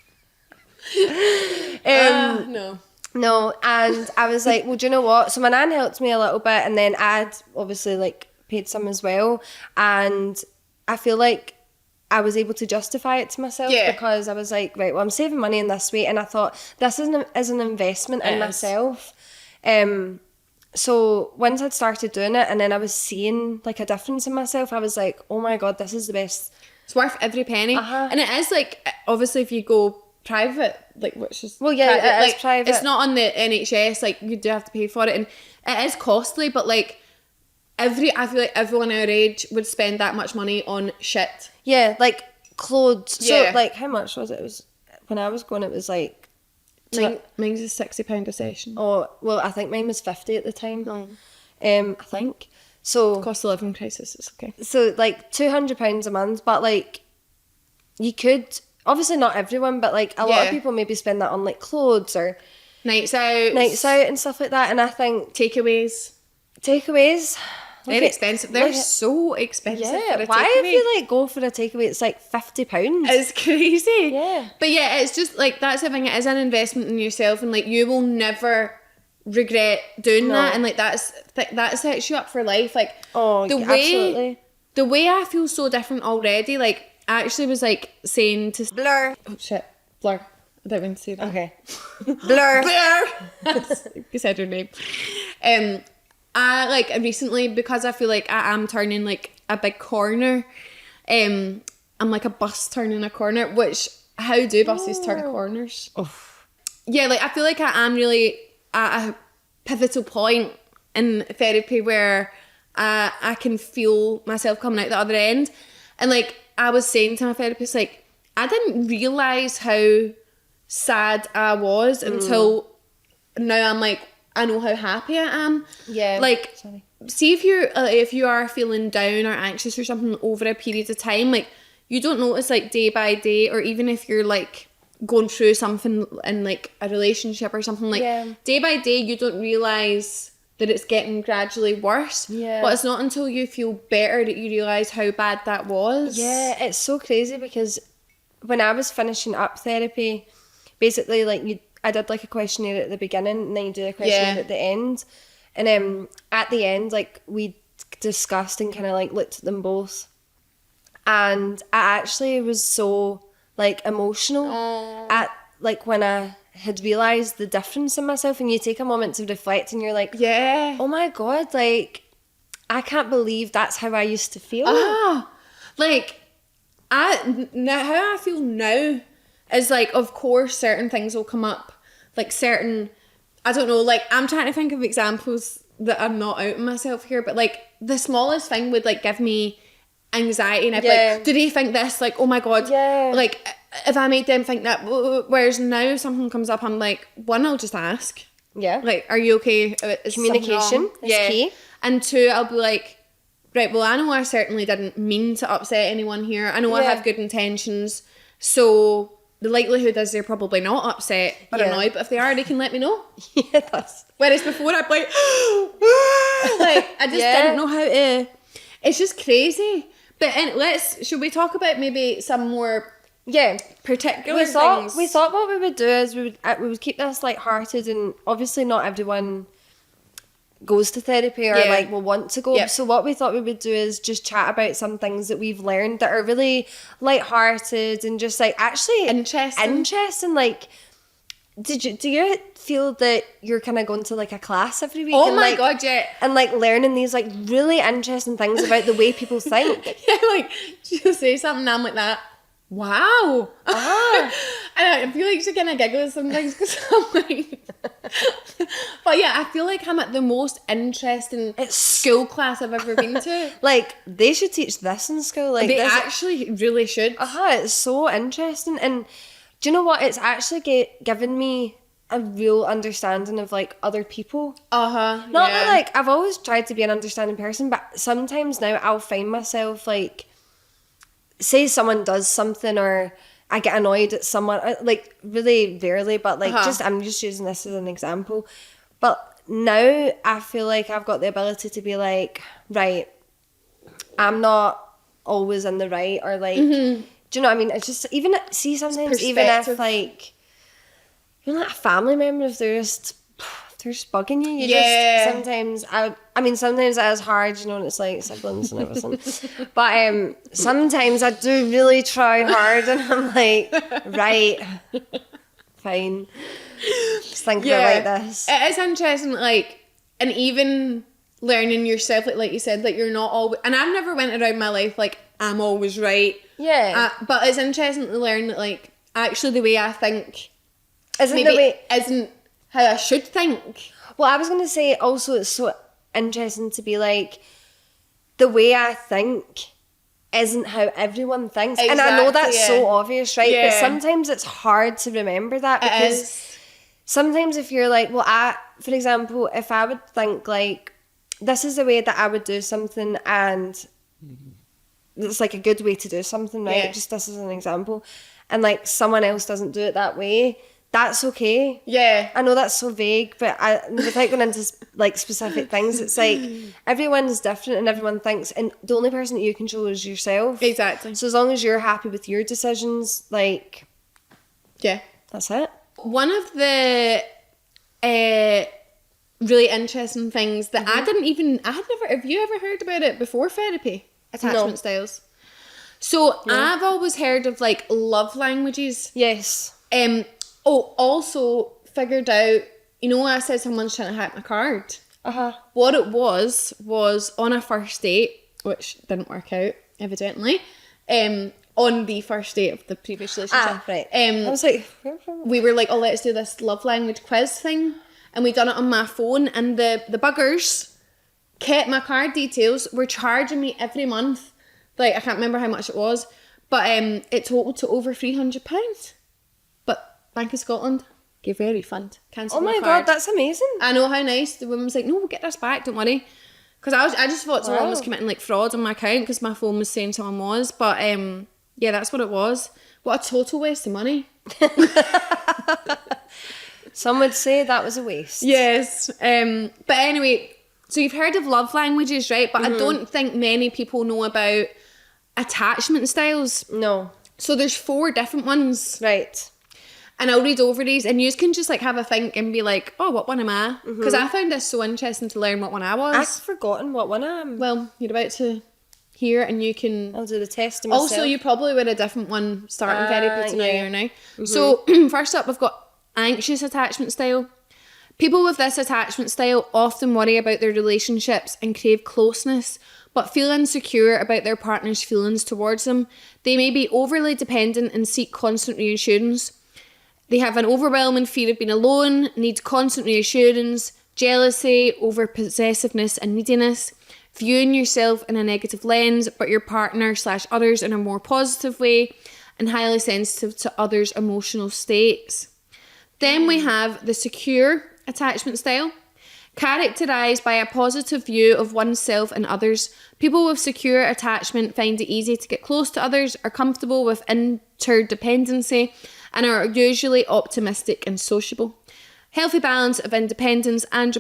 Speaker 2: No, and I was like, well, do you know what? So my nan helped me a little bit and then I'd obviously like paid some as well. And I feel like I was able to justify it to myself because I was like, right, well, I'm saving money in this way. And I thought, this is an investment in myself. So once I'd started doing it and then I was seeing like a difference in myself, I was like, oh my God, this is the best.
Speaker 1: It's worth every penny. And it is like, obviously if you go private, like, which is
Speaker 2: it is private.
Speaker 1: It's not on the NHS, like you do have to pay for it and it is costly, but like I feel like everyone our age would spend that much money on shit.
Speaker 2: Yeah, like clothes. So like how much was it? It was, when I was going, it was like
Speaker 1: mine's is £60 a session.
Speaker 2: Oh well, I think mine was 50 at the time. I think so.
Speaker 1: Cost of living crisis is okay.
Speaker 2: So like £200 a month, but like you could. Obviously not everyone, but like a lot of people maybe spend that on like clothes or
Speaker 1: nights out
Speaker 2: and stuff like that. And I think
Speaker 1: takeaways,
Speaker 2: they're
Speaker 1: expensive. They're so expensive.
Speaker 2: Yeah,
Speaker 1: for a
Speaker 2: why
Speaker 1: takeaway.
Speaker 2: if you like go for a takeaway, it's like £50.
Speaker 1: It's crazy.
Speaker 2: Yeah,
Speaker 1: but yeah, it's just like that's the thing. It is an investment in yourself, and like you will never regret doing that. And like that sets you up for life. Like
Speaker 2: absolutely.
Speaker 1: The way I feel so different already. Like. I actually was like saying to
Speaker 2: Blur.
Speaker 1: Oh shit, Blur. I don't mean to say that.
Speaker 2: Okay. Blur.
Speaker 1: You said your name. I like recently because I feel like I am turning like a big corner. I'm like a bus turning a corner. Which how do buses turn corners?
Speaker 2: Oh.
Speaker 1: Yeah, like I feel like I am really at a pivotal point in therapy where I can feel myself coming out the other end, and like. I was saying to my therapist, like, I didn't realise how sad I was until now I'm like, I know how happy I am.
Speaker 2: Yeah.
Speaker 1: Like, see if you are feeling down or anxious or something over a period of time, like, you don't notice, like, day by day, or even if you're, like, going through something in, like, a relationship or something, like, day by day, you don't realise that it's getting gradually worse. Yeah. But it's not until you feel better that you realise how bad that was.
Speaker 2: Yeah, it's so crazy because when I was finishing up therapy, basically like I did like a questionnaire at the beginning and then you do a questionnaire at the end. And at the end, like we discussed and kind of like looked at them both. And I actually was so like emotional at like when I had realised the difference in myself, and you take a moment to reflect and you're like,
Speaker 1: yeah,
Speaker 2: oh my God, like, I can't believe that's how I used to feel.
Speaker 1: Like, how I feel now is like, of course, certain things will come up. Like certain, I don't know, like I'm trying to think of examples that I'm not outing myself here, but like the smallest thing would like give me anxiety, and I'd be like, do they think this? Like, oh my God.
Speaker 2: Yeah.
Speaker 1: Like, if I made them think that, whereas now something comes up, I'm like, one, I'll just ask.
Speaker 2: Yeah.
Speaker 1: Like, are you okay? Is
Speaker 2: communication is key.
Speaker 1: And two, I'll be like, right, well, I know I certainly didn't mean to upset anyone here. I know I have good intentions. So the likelihood is they're probably not upset or annoyed, but if they are, they can let me know. Whereas before I'd be like, like, I just didn't know how to. It's just crazy. But should we talk about maybe some more particular things?
Speaker 2: We thought what we would do is we would keep this light-hearted, and obviously not everyone goes to therapy or like will want to go. So what we thought we would do is just chat about some things that we've learned that are really light-hearted and just like actually interesting. Like, do you feel that you're kind of going to like a class every week?
Speaker 1: Oh my God, yeah.
Speaker 2: And like learning these like really interesting things about the way people think.
Speaker 1: Like she'll say something and I'm like that. Wow. And I feel like she kind of giggles sometimes because I'm like, but yeah, I feel like I'm at the most interesting school class I've ever been to.
Speaker 2: Like, they should teach this in school. Like,
Speaker 1: they actually really should.
Speaker 2: It's so interesting. And do you know what? It's actually given me a real understanding of like other people. Not that like I've always tried to be an understanding person, but sometimes now I'll find myself like, say someone does something or I get annoyed at someone, like really rarely, but like I'm just using this as an example. But now I feel like I've got the ability to be like, right, I'm not always in the right, or like, do you know what I mean? It's just, even, see, sometimes even if like, you know, like a family member, if they're just bugging you, just sometimes, I mean, sometimes that is hard, you know, and it's like siblings and everything. But sometimes I do really try hard, and I'm like, right, fine, just think about it like this.
Speaker 1: It is interesting, like, and even learning yourself, like you said, like you're not always, and I've never went around my life like I'm always right. But it's interesting to learn that like actually the way I think isn't how I should think.
Speaker 2: Well, I was going to say also it's so interesting to be like, the way I think isn't how everyone thinks. Exactly, and I know that's so obvious, right? But sometimes it's hard to remember that, because sometimes if you're like, well, for example, if I would think like, this is the way that I would do something, and it's like a good way to do something, right? Just this is an example. And like someone else doesn't do it that way, that's okay. I know that's so vague, but without going into like specific things, it's like everyone's different and everyone thinks, and the only person that you control is yourself.
Speaker 1: Exactly.
Speaker 2: So as long as you're happy with your decisions, like, that's it.
Speaker 1: One of the really interesting things that have you ever heard about it before therapy? Attachment styles. So I've always heard of like love languages.
Speaker 2: Yes.
Speaker 1: Also figured out, you know, I said someone's trying to hack my card. What it was on a first date, which didn't work out, evidently. On the first date of the previous relationship.
Speaker 2: Right. I was like,
Speaker 1: we were like, oh, let's do this love language quiz thing. And we done it on my phone, and the buggers kept my card details, were charging me every month. Like, I can't remember how much it was, but it totaled to over £300. But Bank of Scotland gave me a refund. Cancelled my card.
Speaker 2: God, that's amazing.
Speaker 1: I know, how nice. The woman was like, no, we'll get this back, don't worry. Because I just thought someone was committing like fraud on my account because my phone was saying someone was. But that's what it was. What a total waste of money.
Speaker 2: Some would say that was a waste.
Speaker 1: Yes. But anyway, so you've heard of love languages, right? But I don't think many people know about attachment styles.
Speaker 2: No.
Speaker 1: So there's 4 different ones.
Speaker 2: Right.
Speaker 1: And I'll read over these, and you can just like have a think and be like, oh, what one am I? Because I found this so interesting to learn what one I was.
Speaker 2: I've forgotten what one I am.
Speaker 1: Well, you're about to hear, and you can...
Speaker 2: I'll do the test myself.
Speaker 1: Also, you probably were a different one starting therapy to now you're now. So first up, we've got Anxious attachment style. People with this attachment style often worry about their relationships and crave closeness, but feel insecure about their partner's feelings towards them. They may be overly dependent and seek constant reassurance. They have an overwhelming fear of being alone, need constant reassurance, jealousy, over possessiveness and neediness, viewing yourself in a negative lens, but your partner / others in a more positive way, and highly sensitive to others' emotional states. Then we have the secure attachment style. Characterised by a positive view of oneself and others, people with secure attachment find it easy to get close to others, are comfortable with interdependency, and are usually optimistic and sociable. Healthy balance of independence and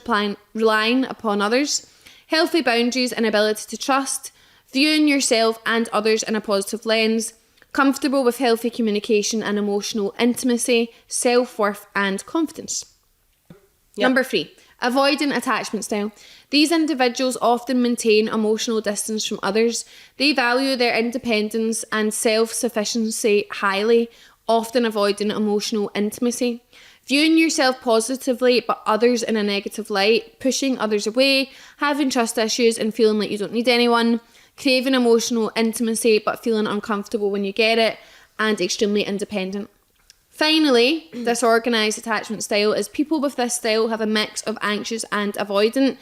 Speaker 1: relying upon others. Healthy boundaries and ability to trust. Viewing yourself and others in a positive lens. Comfortable with healthy communication and emotional intimacy, self-worth and confidence. Yep. Number 3, avoidant attachment style. These individuals often maintain emotional distance from others. They value their independence and self-sufficiency highly, often avoiding emotional intimacy. Viewing yourself positively but others in a negative light, pushing others away, having trust issues and feeling like you don't need anyone, craving emotional intimacy but feeling uncomfortable when you get it, and extremely independent. Finally, disorganised attachment style is people with this style have a mix of anxious and avoidant.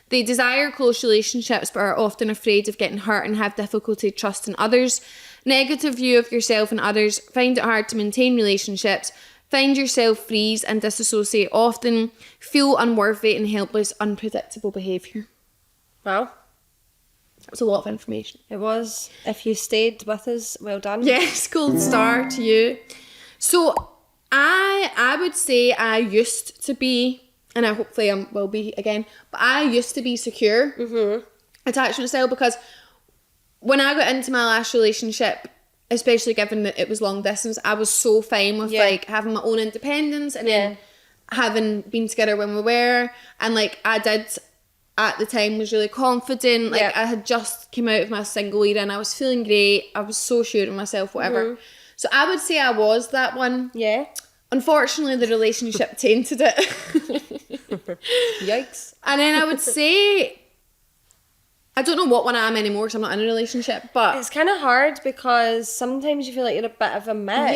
Speaker 1: They desire close relationships but are often afraid of getting hurt and have difficulty trusting others. Negative view of yourself and others, find it hard to maintain relationships, find yourself freeze and disassociate often, feel unworthy and helpless, unpredictable behaviour.
Speaker 2: Wow.
Speaker 1: That was a lot of information.
Speaker 2: It was. If you stayed with us, well done.
Speaker 1: Yes, gold star to you. So I would say I used to be, and I hopefully will be again, but I used to be secure attachment style, because when I got into my last relationship, especially given that it was long distance, I was so fine with like having my own independence and then having been together when we were, and like I did at the time was really confident, like I had just come out of my single era and I was feeling great, I was so sure of myself, whatever. So I would say I was that one. Yeah. Unfortunately, the relationship tainted it.
Speaker 2: Yikes.
Speaker 1: And then I would say, I don't know what one I am anymore because I'm not in a relationship, but
Speaker 2: it's kind of hard because sometimes you feel like you're a bit of a mix.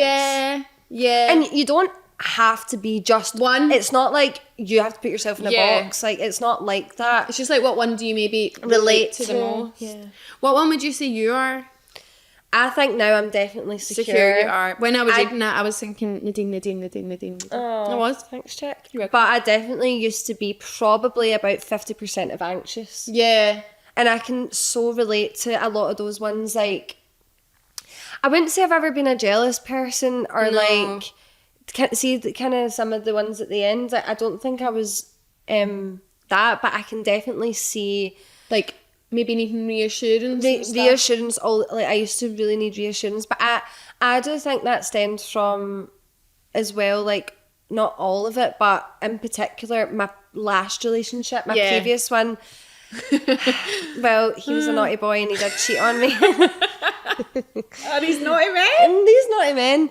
Speaker 1: Yeah.
Speaker 2: And you don't have to be just
Speaker 1: one.
Speaker 2: It's not like you have to put yourself in a box. Like, it's not like that.
Speaker 1: It's just like, what one do you maybe relate to the most?
Speaker 2: Yeah.
Speaker 1: What one would you say you are?
Speaker 2: I think now I'm definitely secure.
Speaker 1: You are. When I was reading that, I was thinking Nadine.
Speaker 2: Oh,
Speaker 1: I was.
Speaker 2: Thanks, Jack. But I definitely used to be probably about 50% of anxious.
Speaker 1: Yeah.
Speaker 2: And I can so relate to a lot of those ones. Like, I wouldn't say I've ever been a jealous person or like, see kind of some of the ones at the end. I don't think I was that, but I can definitely see
Speaker 1: like maybe needing reassurance.
Speaker 2: Reassurance. I used to really need reassurance, but I do think that stems from as well, like not all of it, but in particular my last relationship, my previous one. Well, he was a naughty boy and he did cheat on me.
Speaker 1: Oh, these naughty men.
Speaker 2: These naughty men.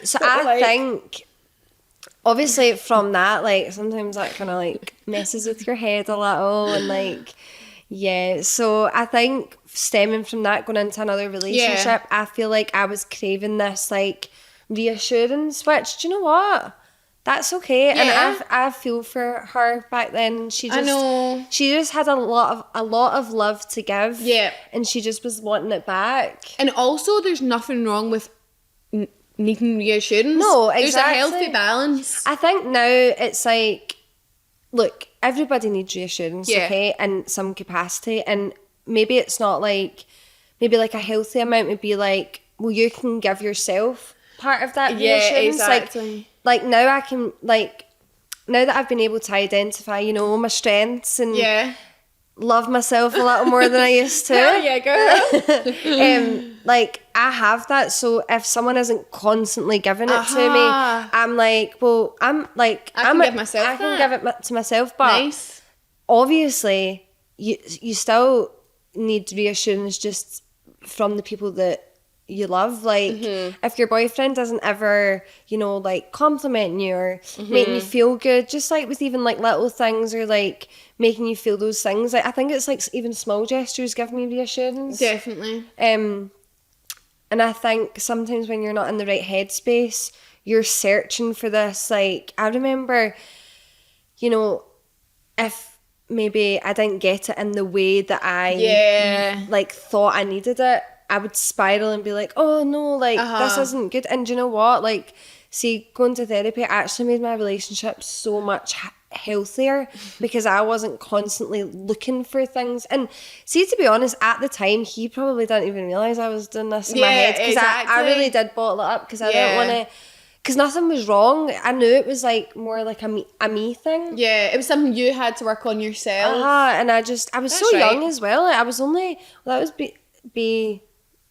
Speaker 2: So I think obviously from that, like sometimes that kind of like messes with your head a little, and like so I think stemming from that, going into another relationship, I feel like I was craving this like reassurance, which, do you know what? That's okay. And I feel for her back then. She just had a lot of love to give. Yeah. And she just was wanting it back.
Speaker 1: And also there's nothing wrong with needing reassurance.
Speaker 2: No, exactly.
Speaker 1: There's a healthy balance.
Speaker 2: I think now it's like, look, everybody needs reassurance, okay, in some capacity. And maybe it's not like, maybe like a healthy amount would be like, well, you can give yourself part of that reassurance.
Speaker 1: Exactly.
Speaker 2: Like now I can, like, now that I've been able to identify, you know, my strengths and love myself a little more than I used to.
Speaker 1: Yeah, girl.
Speaker 2: Like, I have that. So if someone isn't constantly giving it to me, I'm like, well, I'm like,
Speaker 1: I can
Speaker 2: give it to myself. But obviously, you still need reassurance just from the people that you love. Like, if your boyfriend doesn't ever, you know, like, compliment you or making you feel good, just, like, with even, like, little things or, like, making you feel those things. Like, I think it's, like, even small gestures give me reassurance.
Speaker 1: Definitely.
Speaker 2: And I think sometimes when you're not in the right headspace, you're searching for this. Like, I remember, you know, if maybe I didn't get it in the way that I like thought I needed it, I would spiral and be like, oh no, like this isn't good. And do you know what? Like, see, going to therapy actually made my relationship so much healthier because I wasn't constantly looking for things. And see, to be honest, at the time, he probably didn't even realise I was doing this in my head because I really did bottle it up because I didn't want to. Because nothing was wrong. I knew it was like more like a me thing.
Speaker 1: Yeah, it was something you had to work on yourself.
Speaker 2: And I was so young as well. Like, I was only, well, that was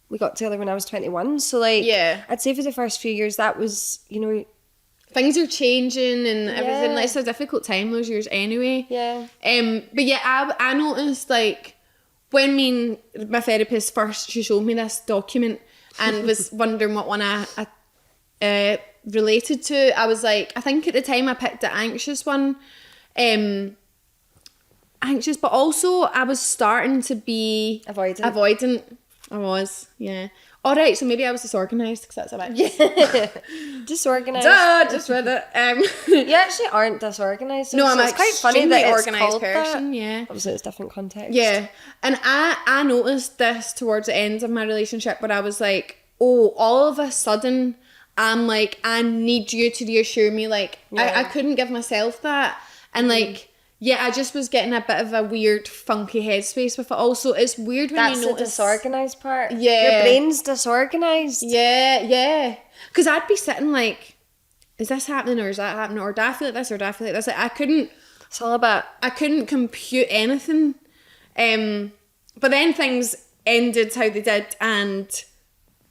Speaker 2: we got together when I was 21. So like, I'd say for the first few years that was, you know.
Speaker 1: Things are changing and everything. Like, it's a difficult time those years anyway.
Speaker 2: Yeah.
Speaker 1: But yeah, I noticed like when my therapist first, she showed me this document and was wondering what one I related to. I was like, I think at the time I picked the anxious one. Anxious, but also I was starting to be avoidant. I was, yeah. Alright, so maybe I was disorganised because that's a bit.
Speaker 2: Yeah. Disorganised.
Speaker 1: Duh, just read it.
Speaker 2: You actually aren't disorganised.
Speaker 1: No, I'm
Speaker 2: it's quite funny that it's
Speaker 1: organised
Speaker 2: called
Speaker 1: person.
Speaker 2: That.
Speaker 1: Yeah.
Speaker 2: Obviously, it's different context.
Speaker 1: Yeah, and I noticed this towards the end of my relationship where I was like, oh, all of a sudden, I'm like, I need you to reassure me. Like, I couldn't give myself that, and like. Yeah, I just was getting a bit of a weird, funky headspace with it. Also, it's weird when you notice...
Speaker 2: That's the disorganised part.
Speaker 1: Yeah.
Speaker 2: Your brain's disorganised.
Speaker 1: Yeah. Because I'd be sitting like, is this happening or is that happening? Or do I feel like this or do I feel like this? Like, I couldn't...
Speaker 2: It's all about...
Speaker 1: I couldn't compute anything. But then things ended how they did, and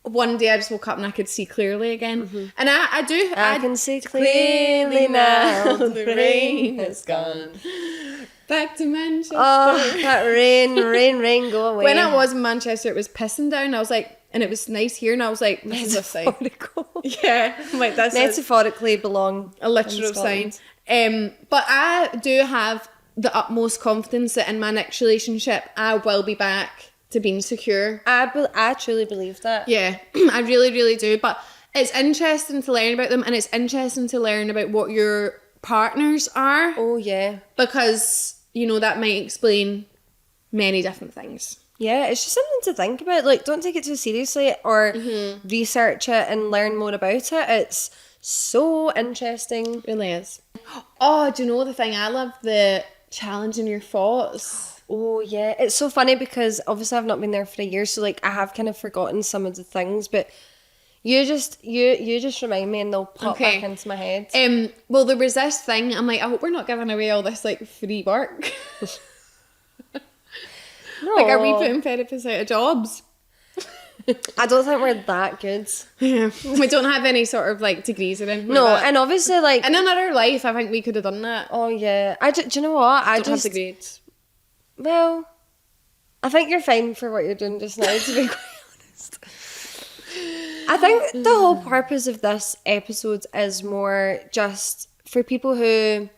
Speaker 1: one day I just woke up and I could see clearly again. Mm-hmm. And I
Speaker 2: can see clearly now.
Speaker 1: The rain has gone. Back to Manchester.
Speaker 2: Oh, that rain, go away.
Speaker 1: When I was in Manchester, it was pissing down. I was like, and it was nice here, and I was like, this is a sign. Yeah, I'm like, that's
Speaker 2: metaphorically belong
Speaker 1: a literal sign. But I do have the utmost confidence that in my next relationship, I will be back to being secure.
Speaker 2: I truly believe that.
Speaker 1: Yeah, I really, really do. But it's interesting to learn about them, and it's interesting to learn about what your partners are.
Speaker 2: Oh, yeah.
Speaker 1: Because, you know, that might explain many different things.
Speaker 2: Yeah, it's just something to think about. Like, don't take it too seriously or research it and learn more about it. It's so interesting.
Speaker 1: It really is. Oh, do you know the thing I love? The challenging your thoughts.
Speaker 2: Oh, yeah. It's so funny because obviously I've not been there for a year, so like I have kind of forgotten some of the things, but you just remind me and they'll pop back into my head.
Speaker 1: Well, there was this thing, I'm like, I hope we're not giving away all this like free work.
Speaker 2: No.
Speaker 1: Like, are we putting therapists out of jobs?
Speaker 2: I don't think we're that good.
Speaker 1: Yeah. We don't have any sort of like degrees or anything.
Speaker 2: No,
Speaker 1: like that.
Speaker 2: and obviously like...
Speaker 1: In another life, I think we could have done that.
Speaker 2: Oh, yeah. Do you know what? I
Speaker 1: don't have the grades.
Speaker 2: Well, I think you're fine for what you're doing just now, to be quite honest. I think the whole purpose of this episode is more just for people who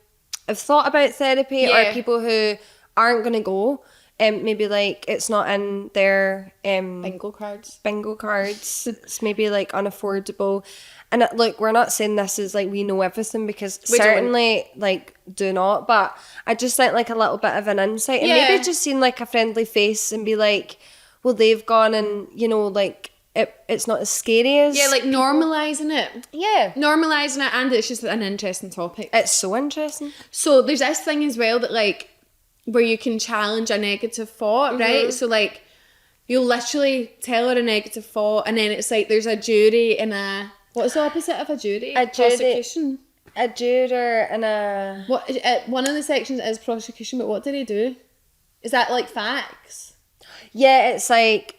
Speaker 2: have thought about therapy or people who aren't going to go. Maybe like it's not in their
Speaker 1: bingo cards.
Speaker 2: It's maybe like unaffordable. And look, we're not saying this is like we know everything because we certainly don't. Like do not. But I just think like a little bit of an insight and maybe just seeing like a friendly face and be like, well, they've gone and you know like it's not as scary as
Speaker 1: like normalising it.
Speaker 2: Yeah,
Speaker 1: normalising it, and it's just an interesting topic.
Speaker 2: It's so interesting.
Speaker 1: So there's this thing as well that like where you can challenge a negative thought, right? So like you'll literally tell her a negative thought, and then it's like there's a jury and a... What's the opposite of a jury? Prosecution.
Speaker 2: A juror and a...
Speaker 1: What? One of the sections is prosecution, but what do they do? Is that like facts?
Speaker 2: Yeah, it's like,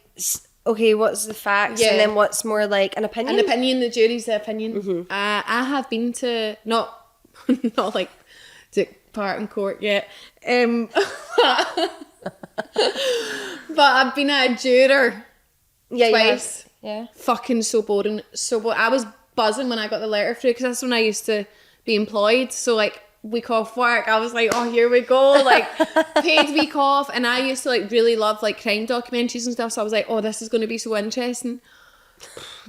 Speaker 2: okay, what's the facts? And then what's more like an opinion?
Speaker 1: An opinion, the jury's the opinion. I have been to, not like to part in court yet, but I've been a juror twice.
Speaker 2: Yeah.
Speaker 1: Fucking so boring. So boring. I was buzzing when I got the letter through because that's when I used to be employed. So like week off work, I was like, oh, here we go. Like paid week off. And I used to like really love like crime documentaries and stuff. So I was like, oh, this is going to be so interesting.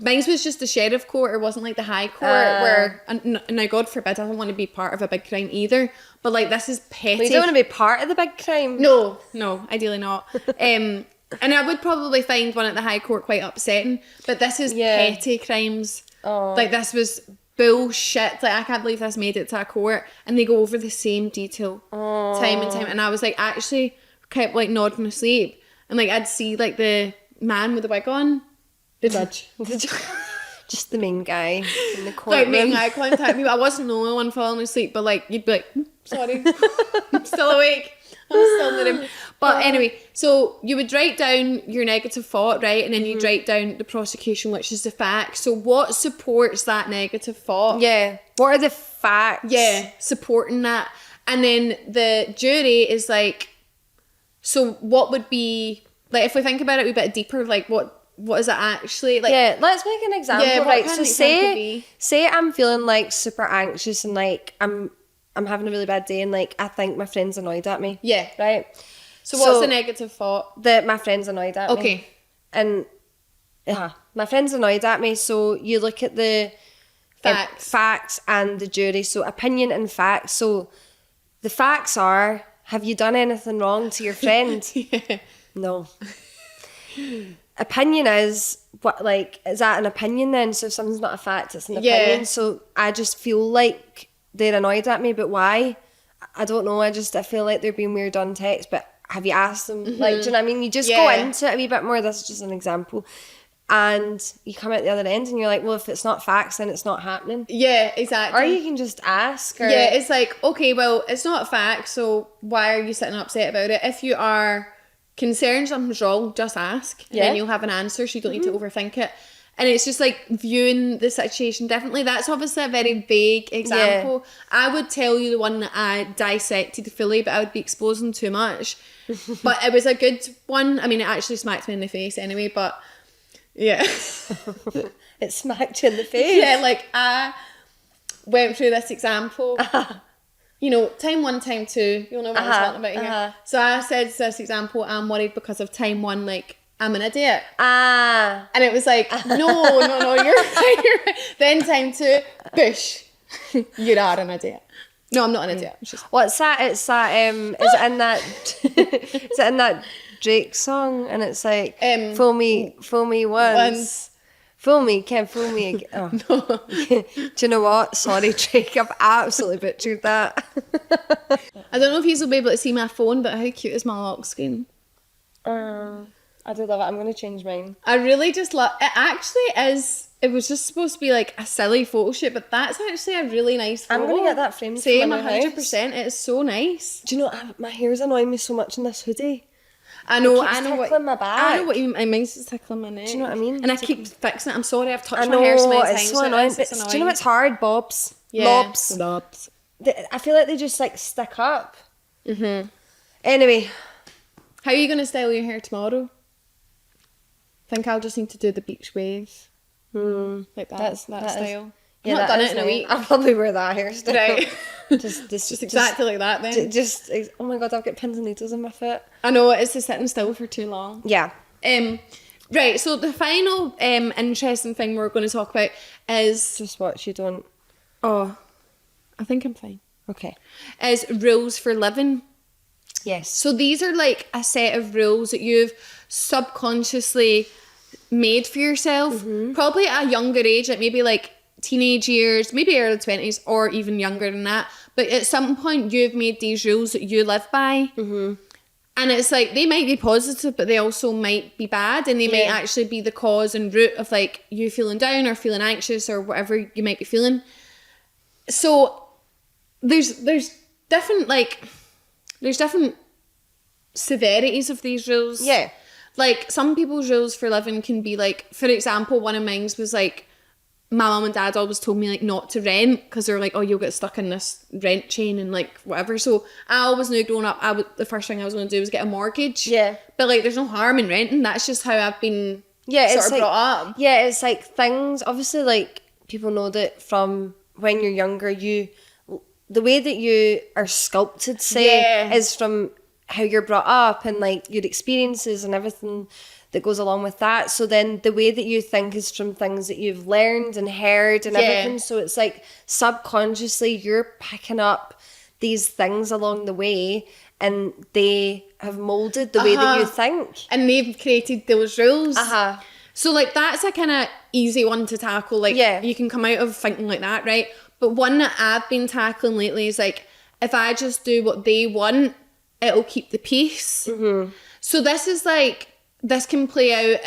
Speaker 1: Mine was just the sheriff court. It wasn't like the high court where, and now God forbid, I don't want to be part of a big crime either. But like this is petty.
Speaker 2: Well, you don't want to be part of the big crime.
Speaker 1: No, ideally not. And I would probably find one at the high court quite upsetting. But this is petty crimes.
Speaker 2: Oh.
Speaker 1: Like this was bullshit. Like I can't believe this made it to a court, and they go over the same detail time and time. And I was like, actually kept like nodding asleep, and like I'd see like the man with the wig on. The judge.
Speaker 2: Just the main guy in the courtroom.
Speaker 1: Like making eye contact with me. I wasn't the only one falling asleep, but like you'd be like, sorry, I'm still awake. I'm still in the room. But anyway, so you would write down your negative thought, right? And then you'd write down the prosecution, which is the facts. So what supports that negative thought?
Speaker 2: Yeah. What are the facts?
Speaker 1: Yeah, supporting that. And then the jury is like, so what would be, like if we think about it a wee bit deeper, like what is it actually like?
Speaker 2: Yeah, let's make an example.
Speaker 1: Yeah,
Speaker 2: right,
Speaker 1: can
Speaker 2: so
Speaker 1: an example be?
Speaker 2: say I'm feeling like super anxious and like I'm having a really bad day and like I think my friend's annoyed at me.
Speaker 1: Yeah.
Speaker 2: Right.
Speaker 1: So what's the negative thought?
Speaker 2: That my friend's annoyed at me.
Speaker 1: Okay.
Speaker 2: And my friend's annoyed at me, so you look at the facts and the jury. So opinion and facts. So the facts are, have you done anything wrong to your friend?
Speaker 1: Yeah.
Speaker 2: No. Opinion is what, like, is that an opinion then? So if something's not a fact, it's an opinion. So I just feel like they're annoyed at me, but why? I don't know. I feel like they're being weird on text, but have you asked them? Like, do you know what I mean? You just go into it a wee bit more. This is just an example. And you come out the other end and you're like, well, if it's not facts, then it's not happening.
Speaker 1: Yeah, exactly.
Speaker 2: Or you can just ask. Or...
Speaker 1: Yeah, it's like, okay, well, it's not a fact, so why are you sitting upset about it? If you are concerned something's wrong, just ask. And then you'll have an answer, so you don't need to overthink it. And it's just like viewing the situation differently. That's obviously a very vague example. Yeah. I would tell you the one that I dissected fully, but I would be exposing too much. But it was a good one. I mean, it actually smacked me in the face anyway, but yeah.
Speaker 2: It smacked you in the face?
Speaker 1: Yeah, like I went through this example. You know, time 1, time 2. You'll know what I'm talking about here. So I said this example, I'm worried because of time 1, like, I'm an idiot. And it was like, no, you're right. Then time 2, bush. You are an idiot. No, I'm not an idiot.
Speaker 2: What's that? It's that, is it in that, is it in that Drake song? And it's like, fool me once. Fool me, can't fool me again. Oh. No. Do you know what? Sorry, Drake, I've absolutely butchered that.
Speaker 1: I don't know if you'll be able to see my phone, but how cute is my lock screen?
Speaker 2: I do love it. I'm going to change mine.
Speaker 1: I really just love it. Actually is, it was just supposed to be like a silly photo shoot, but that's actually a really nice photo.
Speaker 2: I'm going to get that framed.
Speaker 1: Same, 100%. It is so nice.
Speaker 2: Do you know, my hair's annoying me so much in this hoodie.
Speaker 1: I know
Speaker 2: what my back.
Speaker 1: I know what you mean. Mine's just tickling my neck.
Speaker 2: Do you know what I mean?
Speaker 1: And I keep fixing it. I'm sorry, I've touched my hair so many times.
Speaker 2: It's so annoying. But do you know what's hard? Bobs.
Speaker 1: Yeah.
Speaker 2: Lobs. I feel like they just like stick up. Anyway.
Speaker 1: How are you going to style your hair tomorrow? I think I'll just need to do the beach wave. Like that style. I've not done it in a week.
Speaker 2: I'll probably wear that hairstyle.
Speaker 1: Right.
Speaker 2: just
Speaker 1: exactly like that then.
Speaker 2: Oh my god, I've got pins and needles in my foot.
Speaker 1: I know, it's just sitting still for too long.
Speaker 2: Yeah.
Speaker 1: Right, so the final interesting thing we're going to talk about is...
Speaker 2: Just what you don't...
Speaker 1: Oh, I think I'm fine.
Speaker 2: Okay.
Speaker 1: Is rules for living.
Speaker 2: Yes.
Speaker 1: So these are like a set of rules that you've subconsciously made for yourself, probably at a younger age, like maybe like teenage years, maybe early 20s or even younger than that. But at some point you've made these rules that you live by. And it's like, they might be positive, but they also might be bad. And they might actually be the cause and root of like you feeling down or feeling anxious or whatever you might be feeling. So there's different severities of these rules.
Speaker 2: Yeah.
Speaker 1: Like some people's rules for living can be like, for example, one of mine was like, my mum and dad always told me like not to rent because they're like, oh, you'll get stuck in this rent chain and like whatever. So I always knew growing up, the first thing I was going to do was get a mortgage.
Speaker 2: Yeah.
Speaker 1: But like, there's no harm in renting. That's just how I've been sort of brought up.
Speaker 2: Yeah, it's like things, obviously, like, people know that from when you're younger, the way that you are sculpted, say, is from how you're brought up and, like, your experiences and everything that goes along with that. So then the way that you think is from things that you've learned and heard and everything. So it's like subconsciously you're picking up these things along the way, and they have molded the way that you think. And
Speaker 1: they've created those rules. So, like, that's a kind of easy one to tackle. Like, you can come out of thinking like that, right? But one that I've been tackling lately is, like, if I just do what they want, it'll keep the peace. So this is, like, this can play out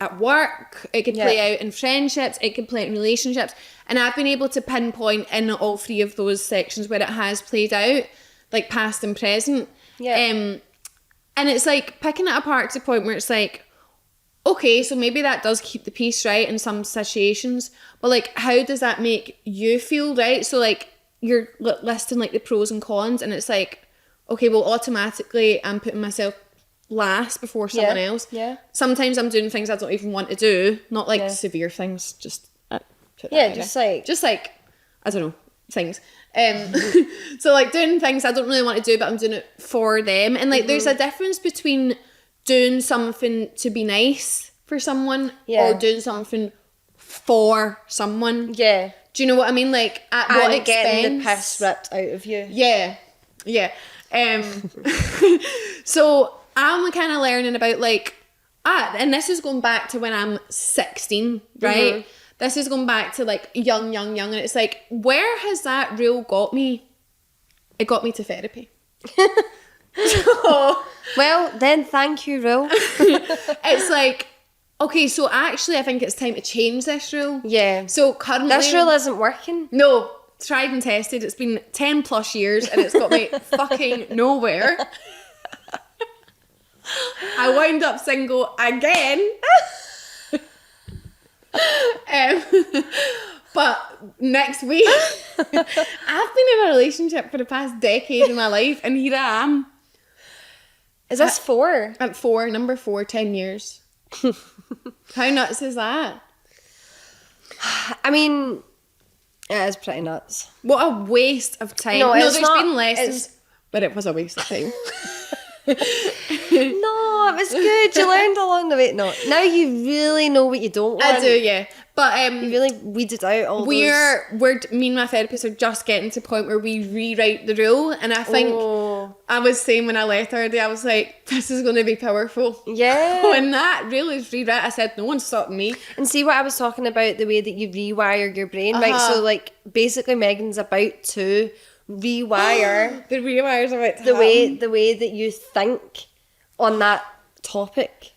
Speaker 1: at work, it could play out in friendships, it could play out in relationships. And I've been able to pinpoint in all three of those sections where it has played out, like past and present. And it's like picking it apart to the point where it's like, okay, so maybe that does keep the peace, right, in some situations. But, like, how does that make you feel, right? So, like, you're listing, like, the pros and cons, and it's like, okay, well, automatically I'm putting myself last before someone else. Sometimes I'm doing things I don't even want to do, not like severe things, just just like I don't know, things. So, like, doing things I don't really want to do, but I'm doing it for them. And, like, there's a difference between doing something to be nice for someone or doing something for someone. Do you know what I mean? Like, at what expense?
Speaker 2: Getting the piss ripped out of you.
Speaker 1: So I'm kind of learning about, like, and this is going back to when I'm 16, right? This is going back to, like, young, and it's like, where has that rule got me? It got me to therapy. So,
Speaker 2: well, then thank you, rule.
Speaker 1: It's like, okay, so actually I think it's time to change this rule. So currently...
Speaker 2: This rule isn't working.
Speaker 1: No, tried and tested. It's been 10 plus years and it's got me fucking nowhere. I wound up single again. But next week, I've been in a relationship for the past decade in my life, and here I am.
Speaker 2: Is this 4?
Speaker 1: At 4, number 4, 10 years. How nuts is that?
Speaker 2: I mean, it is pretty nuts.
Speaker 1: What a waste of time. No, there's been lessons, but it was a waste of time.
Speaker 2: No, it was good. You learned along the way. No, now you really know what you don't want.
Speaker 1: I do, yeah. But
Speaker 2: you really weeded out all
Speaker 1: me and my therapist are just getting to the point where we rewrite the rule, and I think I was saying when I left the other day, I was like, this is going to be powerful. When that rule is rewrite, I said, no one's stopping me.
Speaker 2: And see what I was talking about, the way that you rewire your brain, right? So, like, basically Megan's about to rewire
Speaker 1: the rewire's about to
Speaker 2: the way that you think on that topic.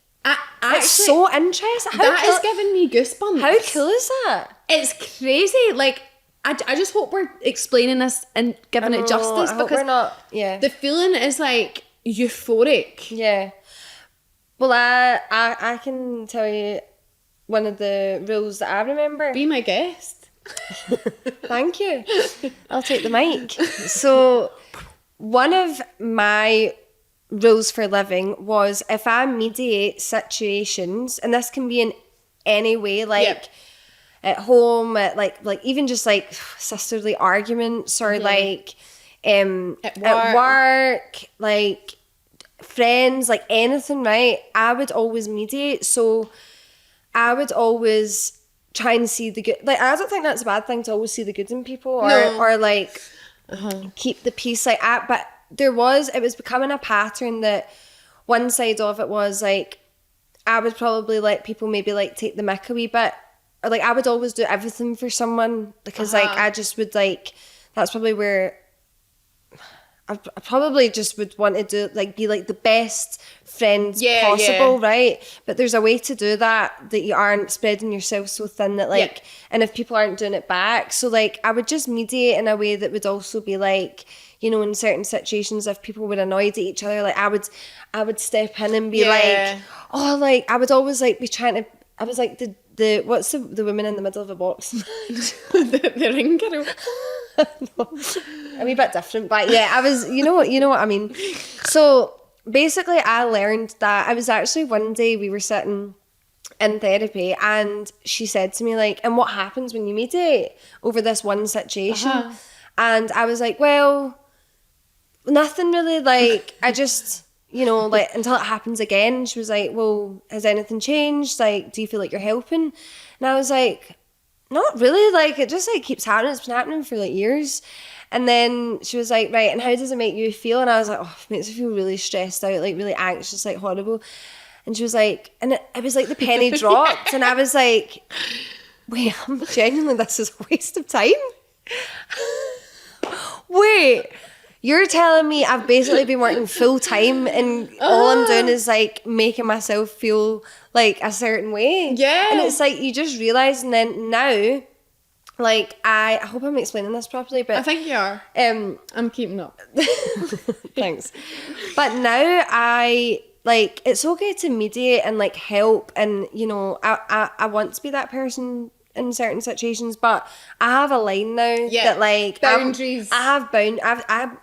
Speaker 2: It's so interesting.
Speaker 1: That is giving me goosebumps.
Speaker 2: How cool is that?
Speaker 1: It's crazy. Like, I just hope we're explaining this and giving it justice, because
Speaker 2: we're not.
Speaker 1: The feeling is like euphoric.
Speaker 2: Well, I can tell you one of the rules that I remember.
Speaker 1: Be my guest.
Speaker 2: Thank you. I'll take the mic. So, one of my rules for living was, if I mediate situations, and this can be in any way, like at home, at like even just like sisterly arguments, or like at work, like friends, like anything, right? I would always mediate. So I would always try and see the good. Like, I don't think that's a bad thing to always see the good in people, or like keep the peace like that. But it was becoming a pattern that one side of it was like, I would probably let people maybe like take the mick a wee bit, or like I would always do everything for someone, because like I just would like, that's probably where I probably just would want to do, like, be like the best friends possible, right? But there's a way to do that you aren't spreading yourself so thin that like, and if people aren't doing it back, so like I would just mediate in a way that would also be like, you know, in certain situations, if people were annoyed at each other, like I would step in and be like, oh, like I would always like be trying to, I was like the what's the woman in the middle of a box?
Speaker 1: the ring girl.
Speaker 2: A wee bit different, but yeah, I was, you know what I mean. So basically I learned that, I was actually, one day we were sitting in therapy, and she said to me, like, and what happens when you mediate over this one situation? And I was like, well, nothing really, like, I just, you know, like, until it happens again. She was like, well, has anything changed? Like, do you feel like you're helping? And I was like, not really, like, it just, like, keeps happening. It's been happening for, like, years. And then she was like, right, and how does it make you feel? And I was like, oh, it makes me feel really stressed out, like, really anxious, like, horrible. And she was like, and it was like the penny dropped. And I was like, wait, I'm genuinely, this is a waste of time. Wait, you're telling me I've basically been working full time and all I'm doing is like making myself feel like a certain way.
Speaker 1: Yeah.
Speaker 2: And it's like, you just realise, and then now, like, I hope I'm explaining this properly, but
Speaker 1: I think you are. I'm keeping up.
Speaker 2: Thanks. But now like, it's okay to mediate and like help, and you know, I want to be that person in certain situations, but I have a line now that like
Speaker 1: boundaries.
Speaker 2: I'm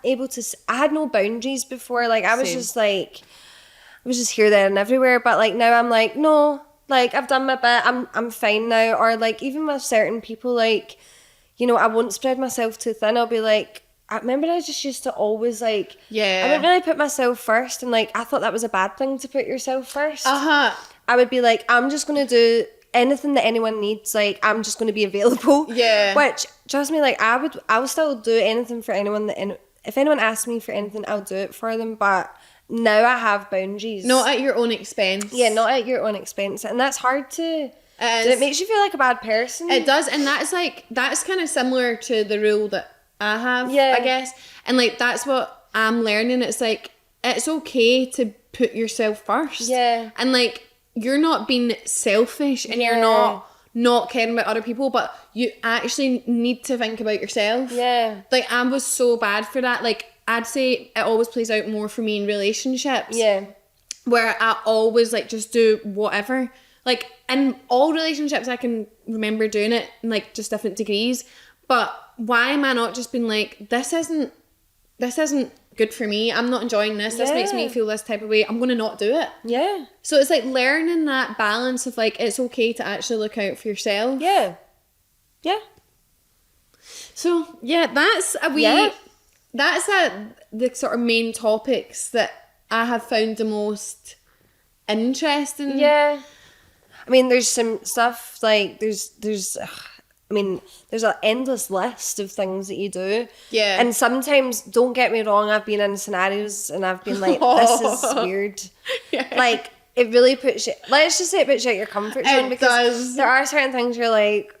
Speaker 2: able to. I had no boundaries before. Like, I was just like, I was just here, there, and everywhere. But like now, I'm like, no, like, I've done my bit. I'm fine now. Or like, even with certain people, like, you know, I won't spread myself too thin. I'll be like, I remember I just used to always like, I wouldn't really put myself first, and like I thought that was a bad thing to put yourself first. I would be like, I'm just gonna do anything that anyone needs, like I'm just gonna be available. Which, trust me, like I'll still do anything for anyone if anyone asks me for anything, I'll do it for them. But now I have boundaries.
Speaker 1: Not at your own expense.
Speaker 2: Yeah, not at your own expense, and that's hard to. It makes you feel like a bad person.
Speaker 1: It does, and that's kind of similar to the rule that I have, I guess. And like, that's what I'm learning. It's like, it's okay to put yourself first. And like, you're not being selfish, and you're not caring about other people, but you actually need to think about yourself. Like, I was so bad for that. Like, I'd say it always plays out more for me in relationships. Where I always like just do whatever. Like, in all relationships, I can remember doing it in like just different degrees. But why am I not just being like, this isn't good for me, I'm not enjoying this, this makes me feel this type of way, I'm going to not do it. So it's like learning that balance of like, it's okay to actually look out for yourself. So yeah, that's a wee, that's the sort of main topics that I have found the most interesting.
Speaker 2: I mean, there's some stuff like there's I mean, there's an endless list of things that you do. And sometimes, don't get me wrong, I've been in scenarios and I've been like, this is weird. Like, it really puts you, let's just say it puts you out your comfort zone, because there are certain things you're like,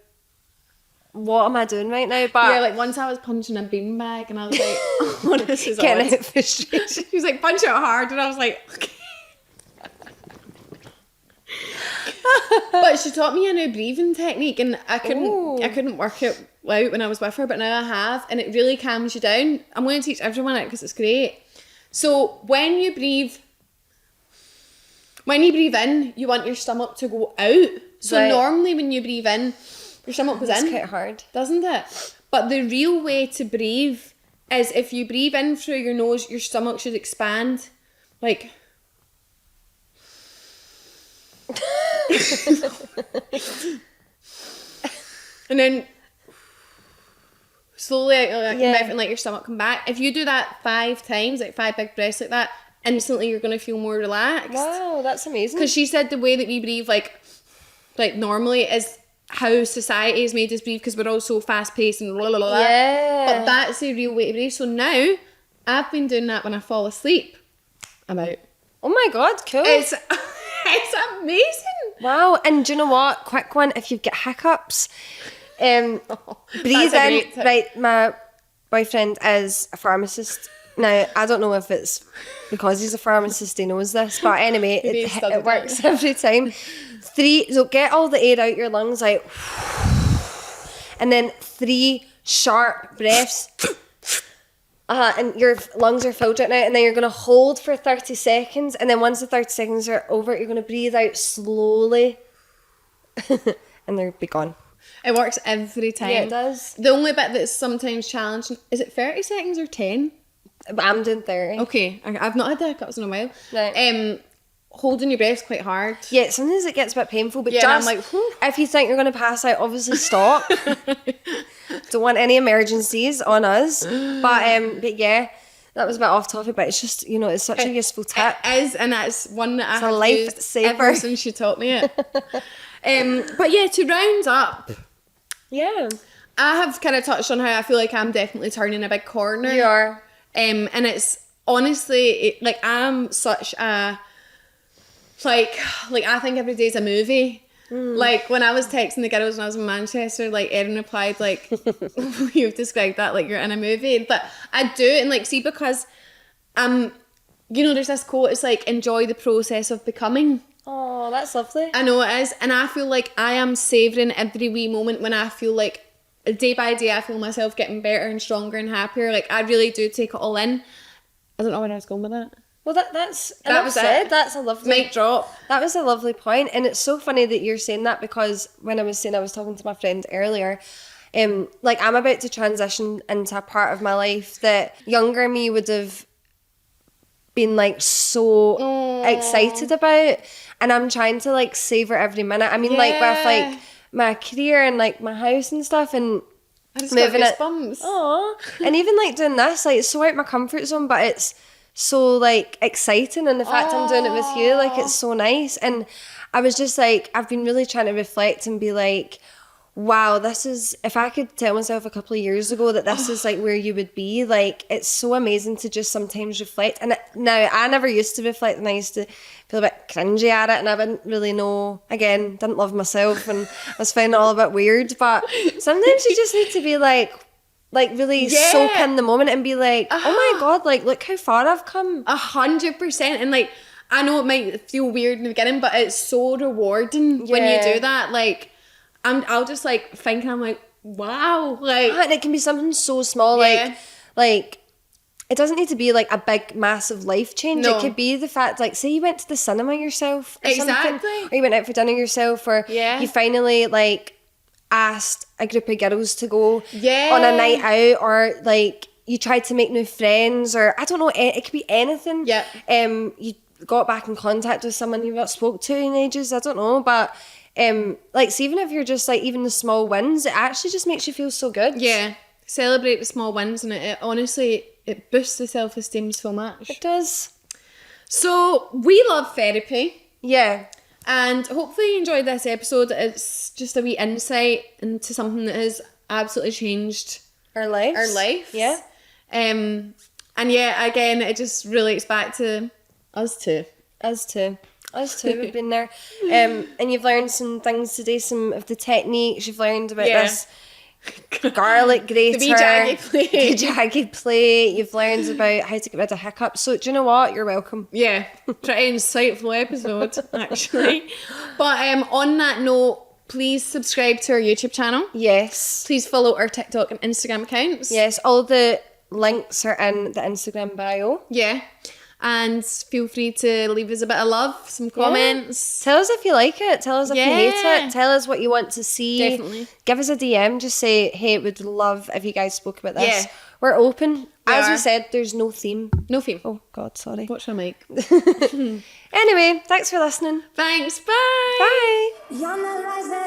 Speaker 2: what am I doing right now? But
Speaker 1: like once I was punching a beanbag and I was like, oh, this is
Speaker 2: getting out frustration.
Speaker 1: She was like, punch it hard, and I was like, okay. But she taught me a new breathing technique, and I couldn't work it out when I was with her, but now I have, and it really calms you down. I'm going to teach everyone it because it's great. So when you breathe in, you want your stomach to go out. So normally when you breathe in, your stomach goes in.
Speaker 2: It's quite hard,
Speaker 1: doesn't it? But the real way to breathe is, if you breathe in through your nose, your stomach should expand. Like, and then slowly out your mouth, and let your stomach come back. If you do that 5 times, like 5 big breaths like that, instantly you're going to feel more relaxed.
Speaker 2: Wow, that's amazing.
Speaker 1: Because she said the way that we breathe like normally is how society has made us breathe, because we're all so fast paced and blah, blah, blah. But that's the real way to breathe. So now I've been doing that when I fall asleep. I'm out.
Speaker 2: Oh my god, cool.
Speaker 1: It's amazing.
Speaker 2: Wow. And do you know what? Quick one, if you get hiccups, breathe in. Right, my boyfriend is a pharmacist. Now, I don't know if it's because he's a pharmacist he knows this, but anyway, it works every time. 3, so get all the air out your lungs, like, and then 3 sharp breaths. And your lungs are filled right now, and then you're going to hold for 30 seconds, and then once the 30 seconds are over, you're going to breathe out slowly, and they'll be gone.
Speaker 1: It works every time.
Speaker 2: Yeah, it does.
Speaker 1: The only bit that's sometimes challenging, is it 30 seconds or 10?
Speaker 2: I'm doing 30.
Speaker 1: Okay, I've not had the hiccups in a while.
Speaker 2: Right.
Speaker 1: holding your breath quite hard.
Speaker 2: Yeah, sometimes it gets a bit painful, but
Speaker 1: Yeah,
Speaker 2: just
Speaker 1: and I'm like, whew.
Speaker 2: if you think you're going to pass out, obviously stop. Don't want any emergencies on us. But yeah, that was a bit off topic, but it's just, you know, it's such a useful tip.
Speaker 1: It is, and that's one that I have used
Speaker 2: lifesaver.
Speaker 1: ever since you taught me it. But yeah, to round up,
Speaker 2: Yeah.
Speaker 1: I have kind of touched on how I feel like I'm definitely turning a big corner.
Speaker 2: You are.
Speaker 1: And it's honestly, like, I'm such a, like I think every day's a movie. Like, when I was texting the girls when I was in Manchester, like, Erin replied, like, you've described that like you're in a movie. But I do, and like, see, because you know, there's this quote, it's like, enjoy the process of becoming.
Speaker 2: Oh, that's lovely.
Speaker 1: I know it is, and I feel like I am savouring every wee moment when I feel like day by day I feel myself getting better and stronger and happier. Like, I really do take it all in. I don't know where I was going with that.
Speaker 2: Well, that was it. That's a lovely
Speaker 1: mic drop.
Speaker 2: That was a lovely point, and it's so funny that you're saying that, because when I was talking to my friend earlier, like, I'm about to transition into a part of my life that younger me would have been like so excited about, and I'm trying to like savor every minute. I mean, like, with like my career and like my house and stuff, and
Speaker 1: I just got goosebumps.
Speaker 2: And even like doing this, like, it's so out my comfort zone, but it's so like exciting, and the fact I'm doing it with you, like, it's so nice. And I was just like, I've been really trying to reflect and be like, wow, this is, if I could tell myself a couple of years ago that this is like where you would be, like, it's so amazing to just sometimes reflect. And now, I never used to reflect, and I used to feel a bit cringy at it, and I didn't really know, again, didn't love myself, and I was finding it all a bit weird. But sometimes you just need to be like really soak in the moment and be like, oh my God, like, look how far I've come.
Speaker 1: 100%. And like, I know it might feel weird in the beginning, but it's so rewarding when you do that. Like, I'll just like think, and I'm like, wow, like,
Speaker 2: and it can be something so small, like it doesn't need to be like a big massive life change.
Speaker 1: No.
Speaker 2: It could be the fact, like, say you went to the cinema yourself or
Speaker 1: Exactly.
Speaker 2: something, or you went out for dinner yourself, or you finally like asked a group of girls to go on a night out, or like you tried to make new friends, or I don't know, it could be anything. You got back in contact with someone you've not spoke to in ages, I don't know, but like, so even if you're just like, even the small wins, it actually just makes you feel so good.
Speaker 1: Celebrate the small wins, and it honestly, it boosts the self-esteem so much.
Speaker 2: It does.
Speaker 1: So we love therapy,
Speaker 2: and
Speaker 1: hopefully you enjoyed this episode. It's just a wee insight into something that has absolutely changed
Speaker 2: our life.
Speaker 1: And yeah, again, it just relates back to us two.
Speaker 2: We've been there. And you've learned some things today, some of the techniques. You've learned about this garlic grater, the jagged plate. You've learned about how to get rid of hiccups. So do you know what? You're welcome.
Speaker 1: Yeah, pretty insightful episode, actually. But on that note, please subscribe to our YouTube channel.
Speaker 2: Yes.
Speaker 1: Please follow our TikTok and Instagram accounts.
Speaker 2: Yes, all the links are in the Instagram bio.
Speaker 1: Yeah. And feel free to leave us a bit of love, some comments.
Speaker 2: Tell us if you like it. Tell us if you hate it. Tell us what you want to see.
Speaker 1: Definitely.
Speaker 2: Give us a DM. Just say, hey, would love if you guys spoke about this. We're open. As we said, there's no theme.
Speaker 1: No theme.
Speaker 2: Oh, God, sorry.
Speaker 1: What should I make?
Speaker 2: Anyway, thanks for listening.
Speaker 1: Thanks. Bye.
Speaker 2: Bye.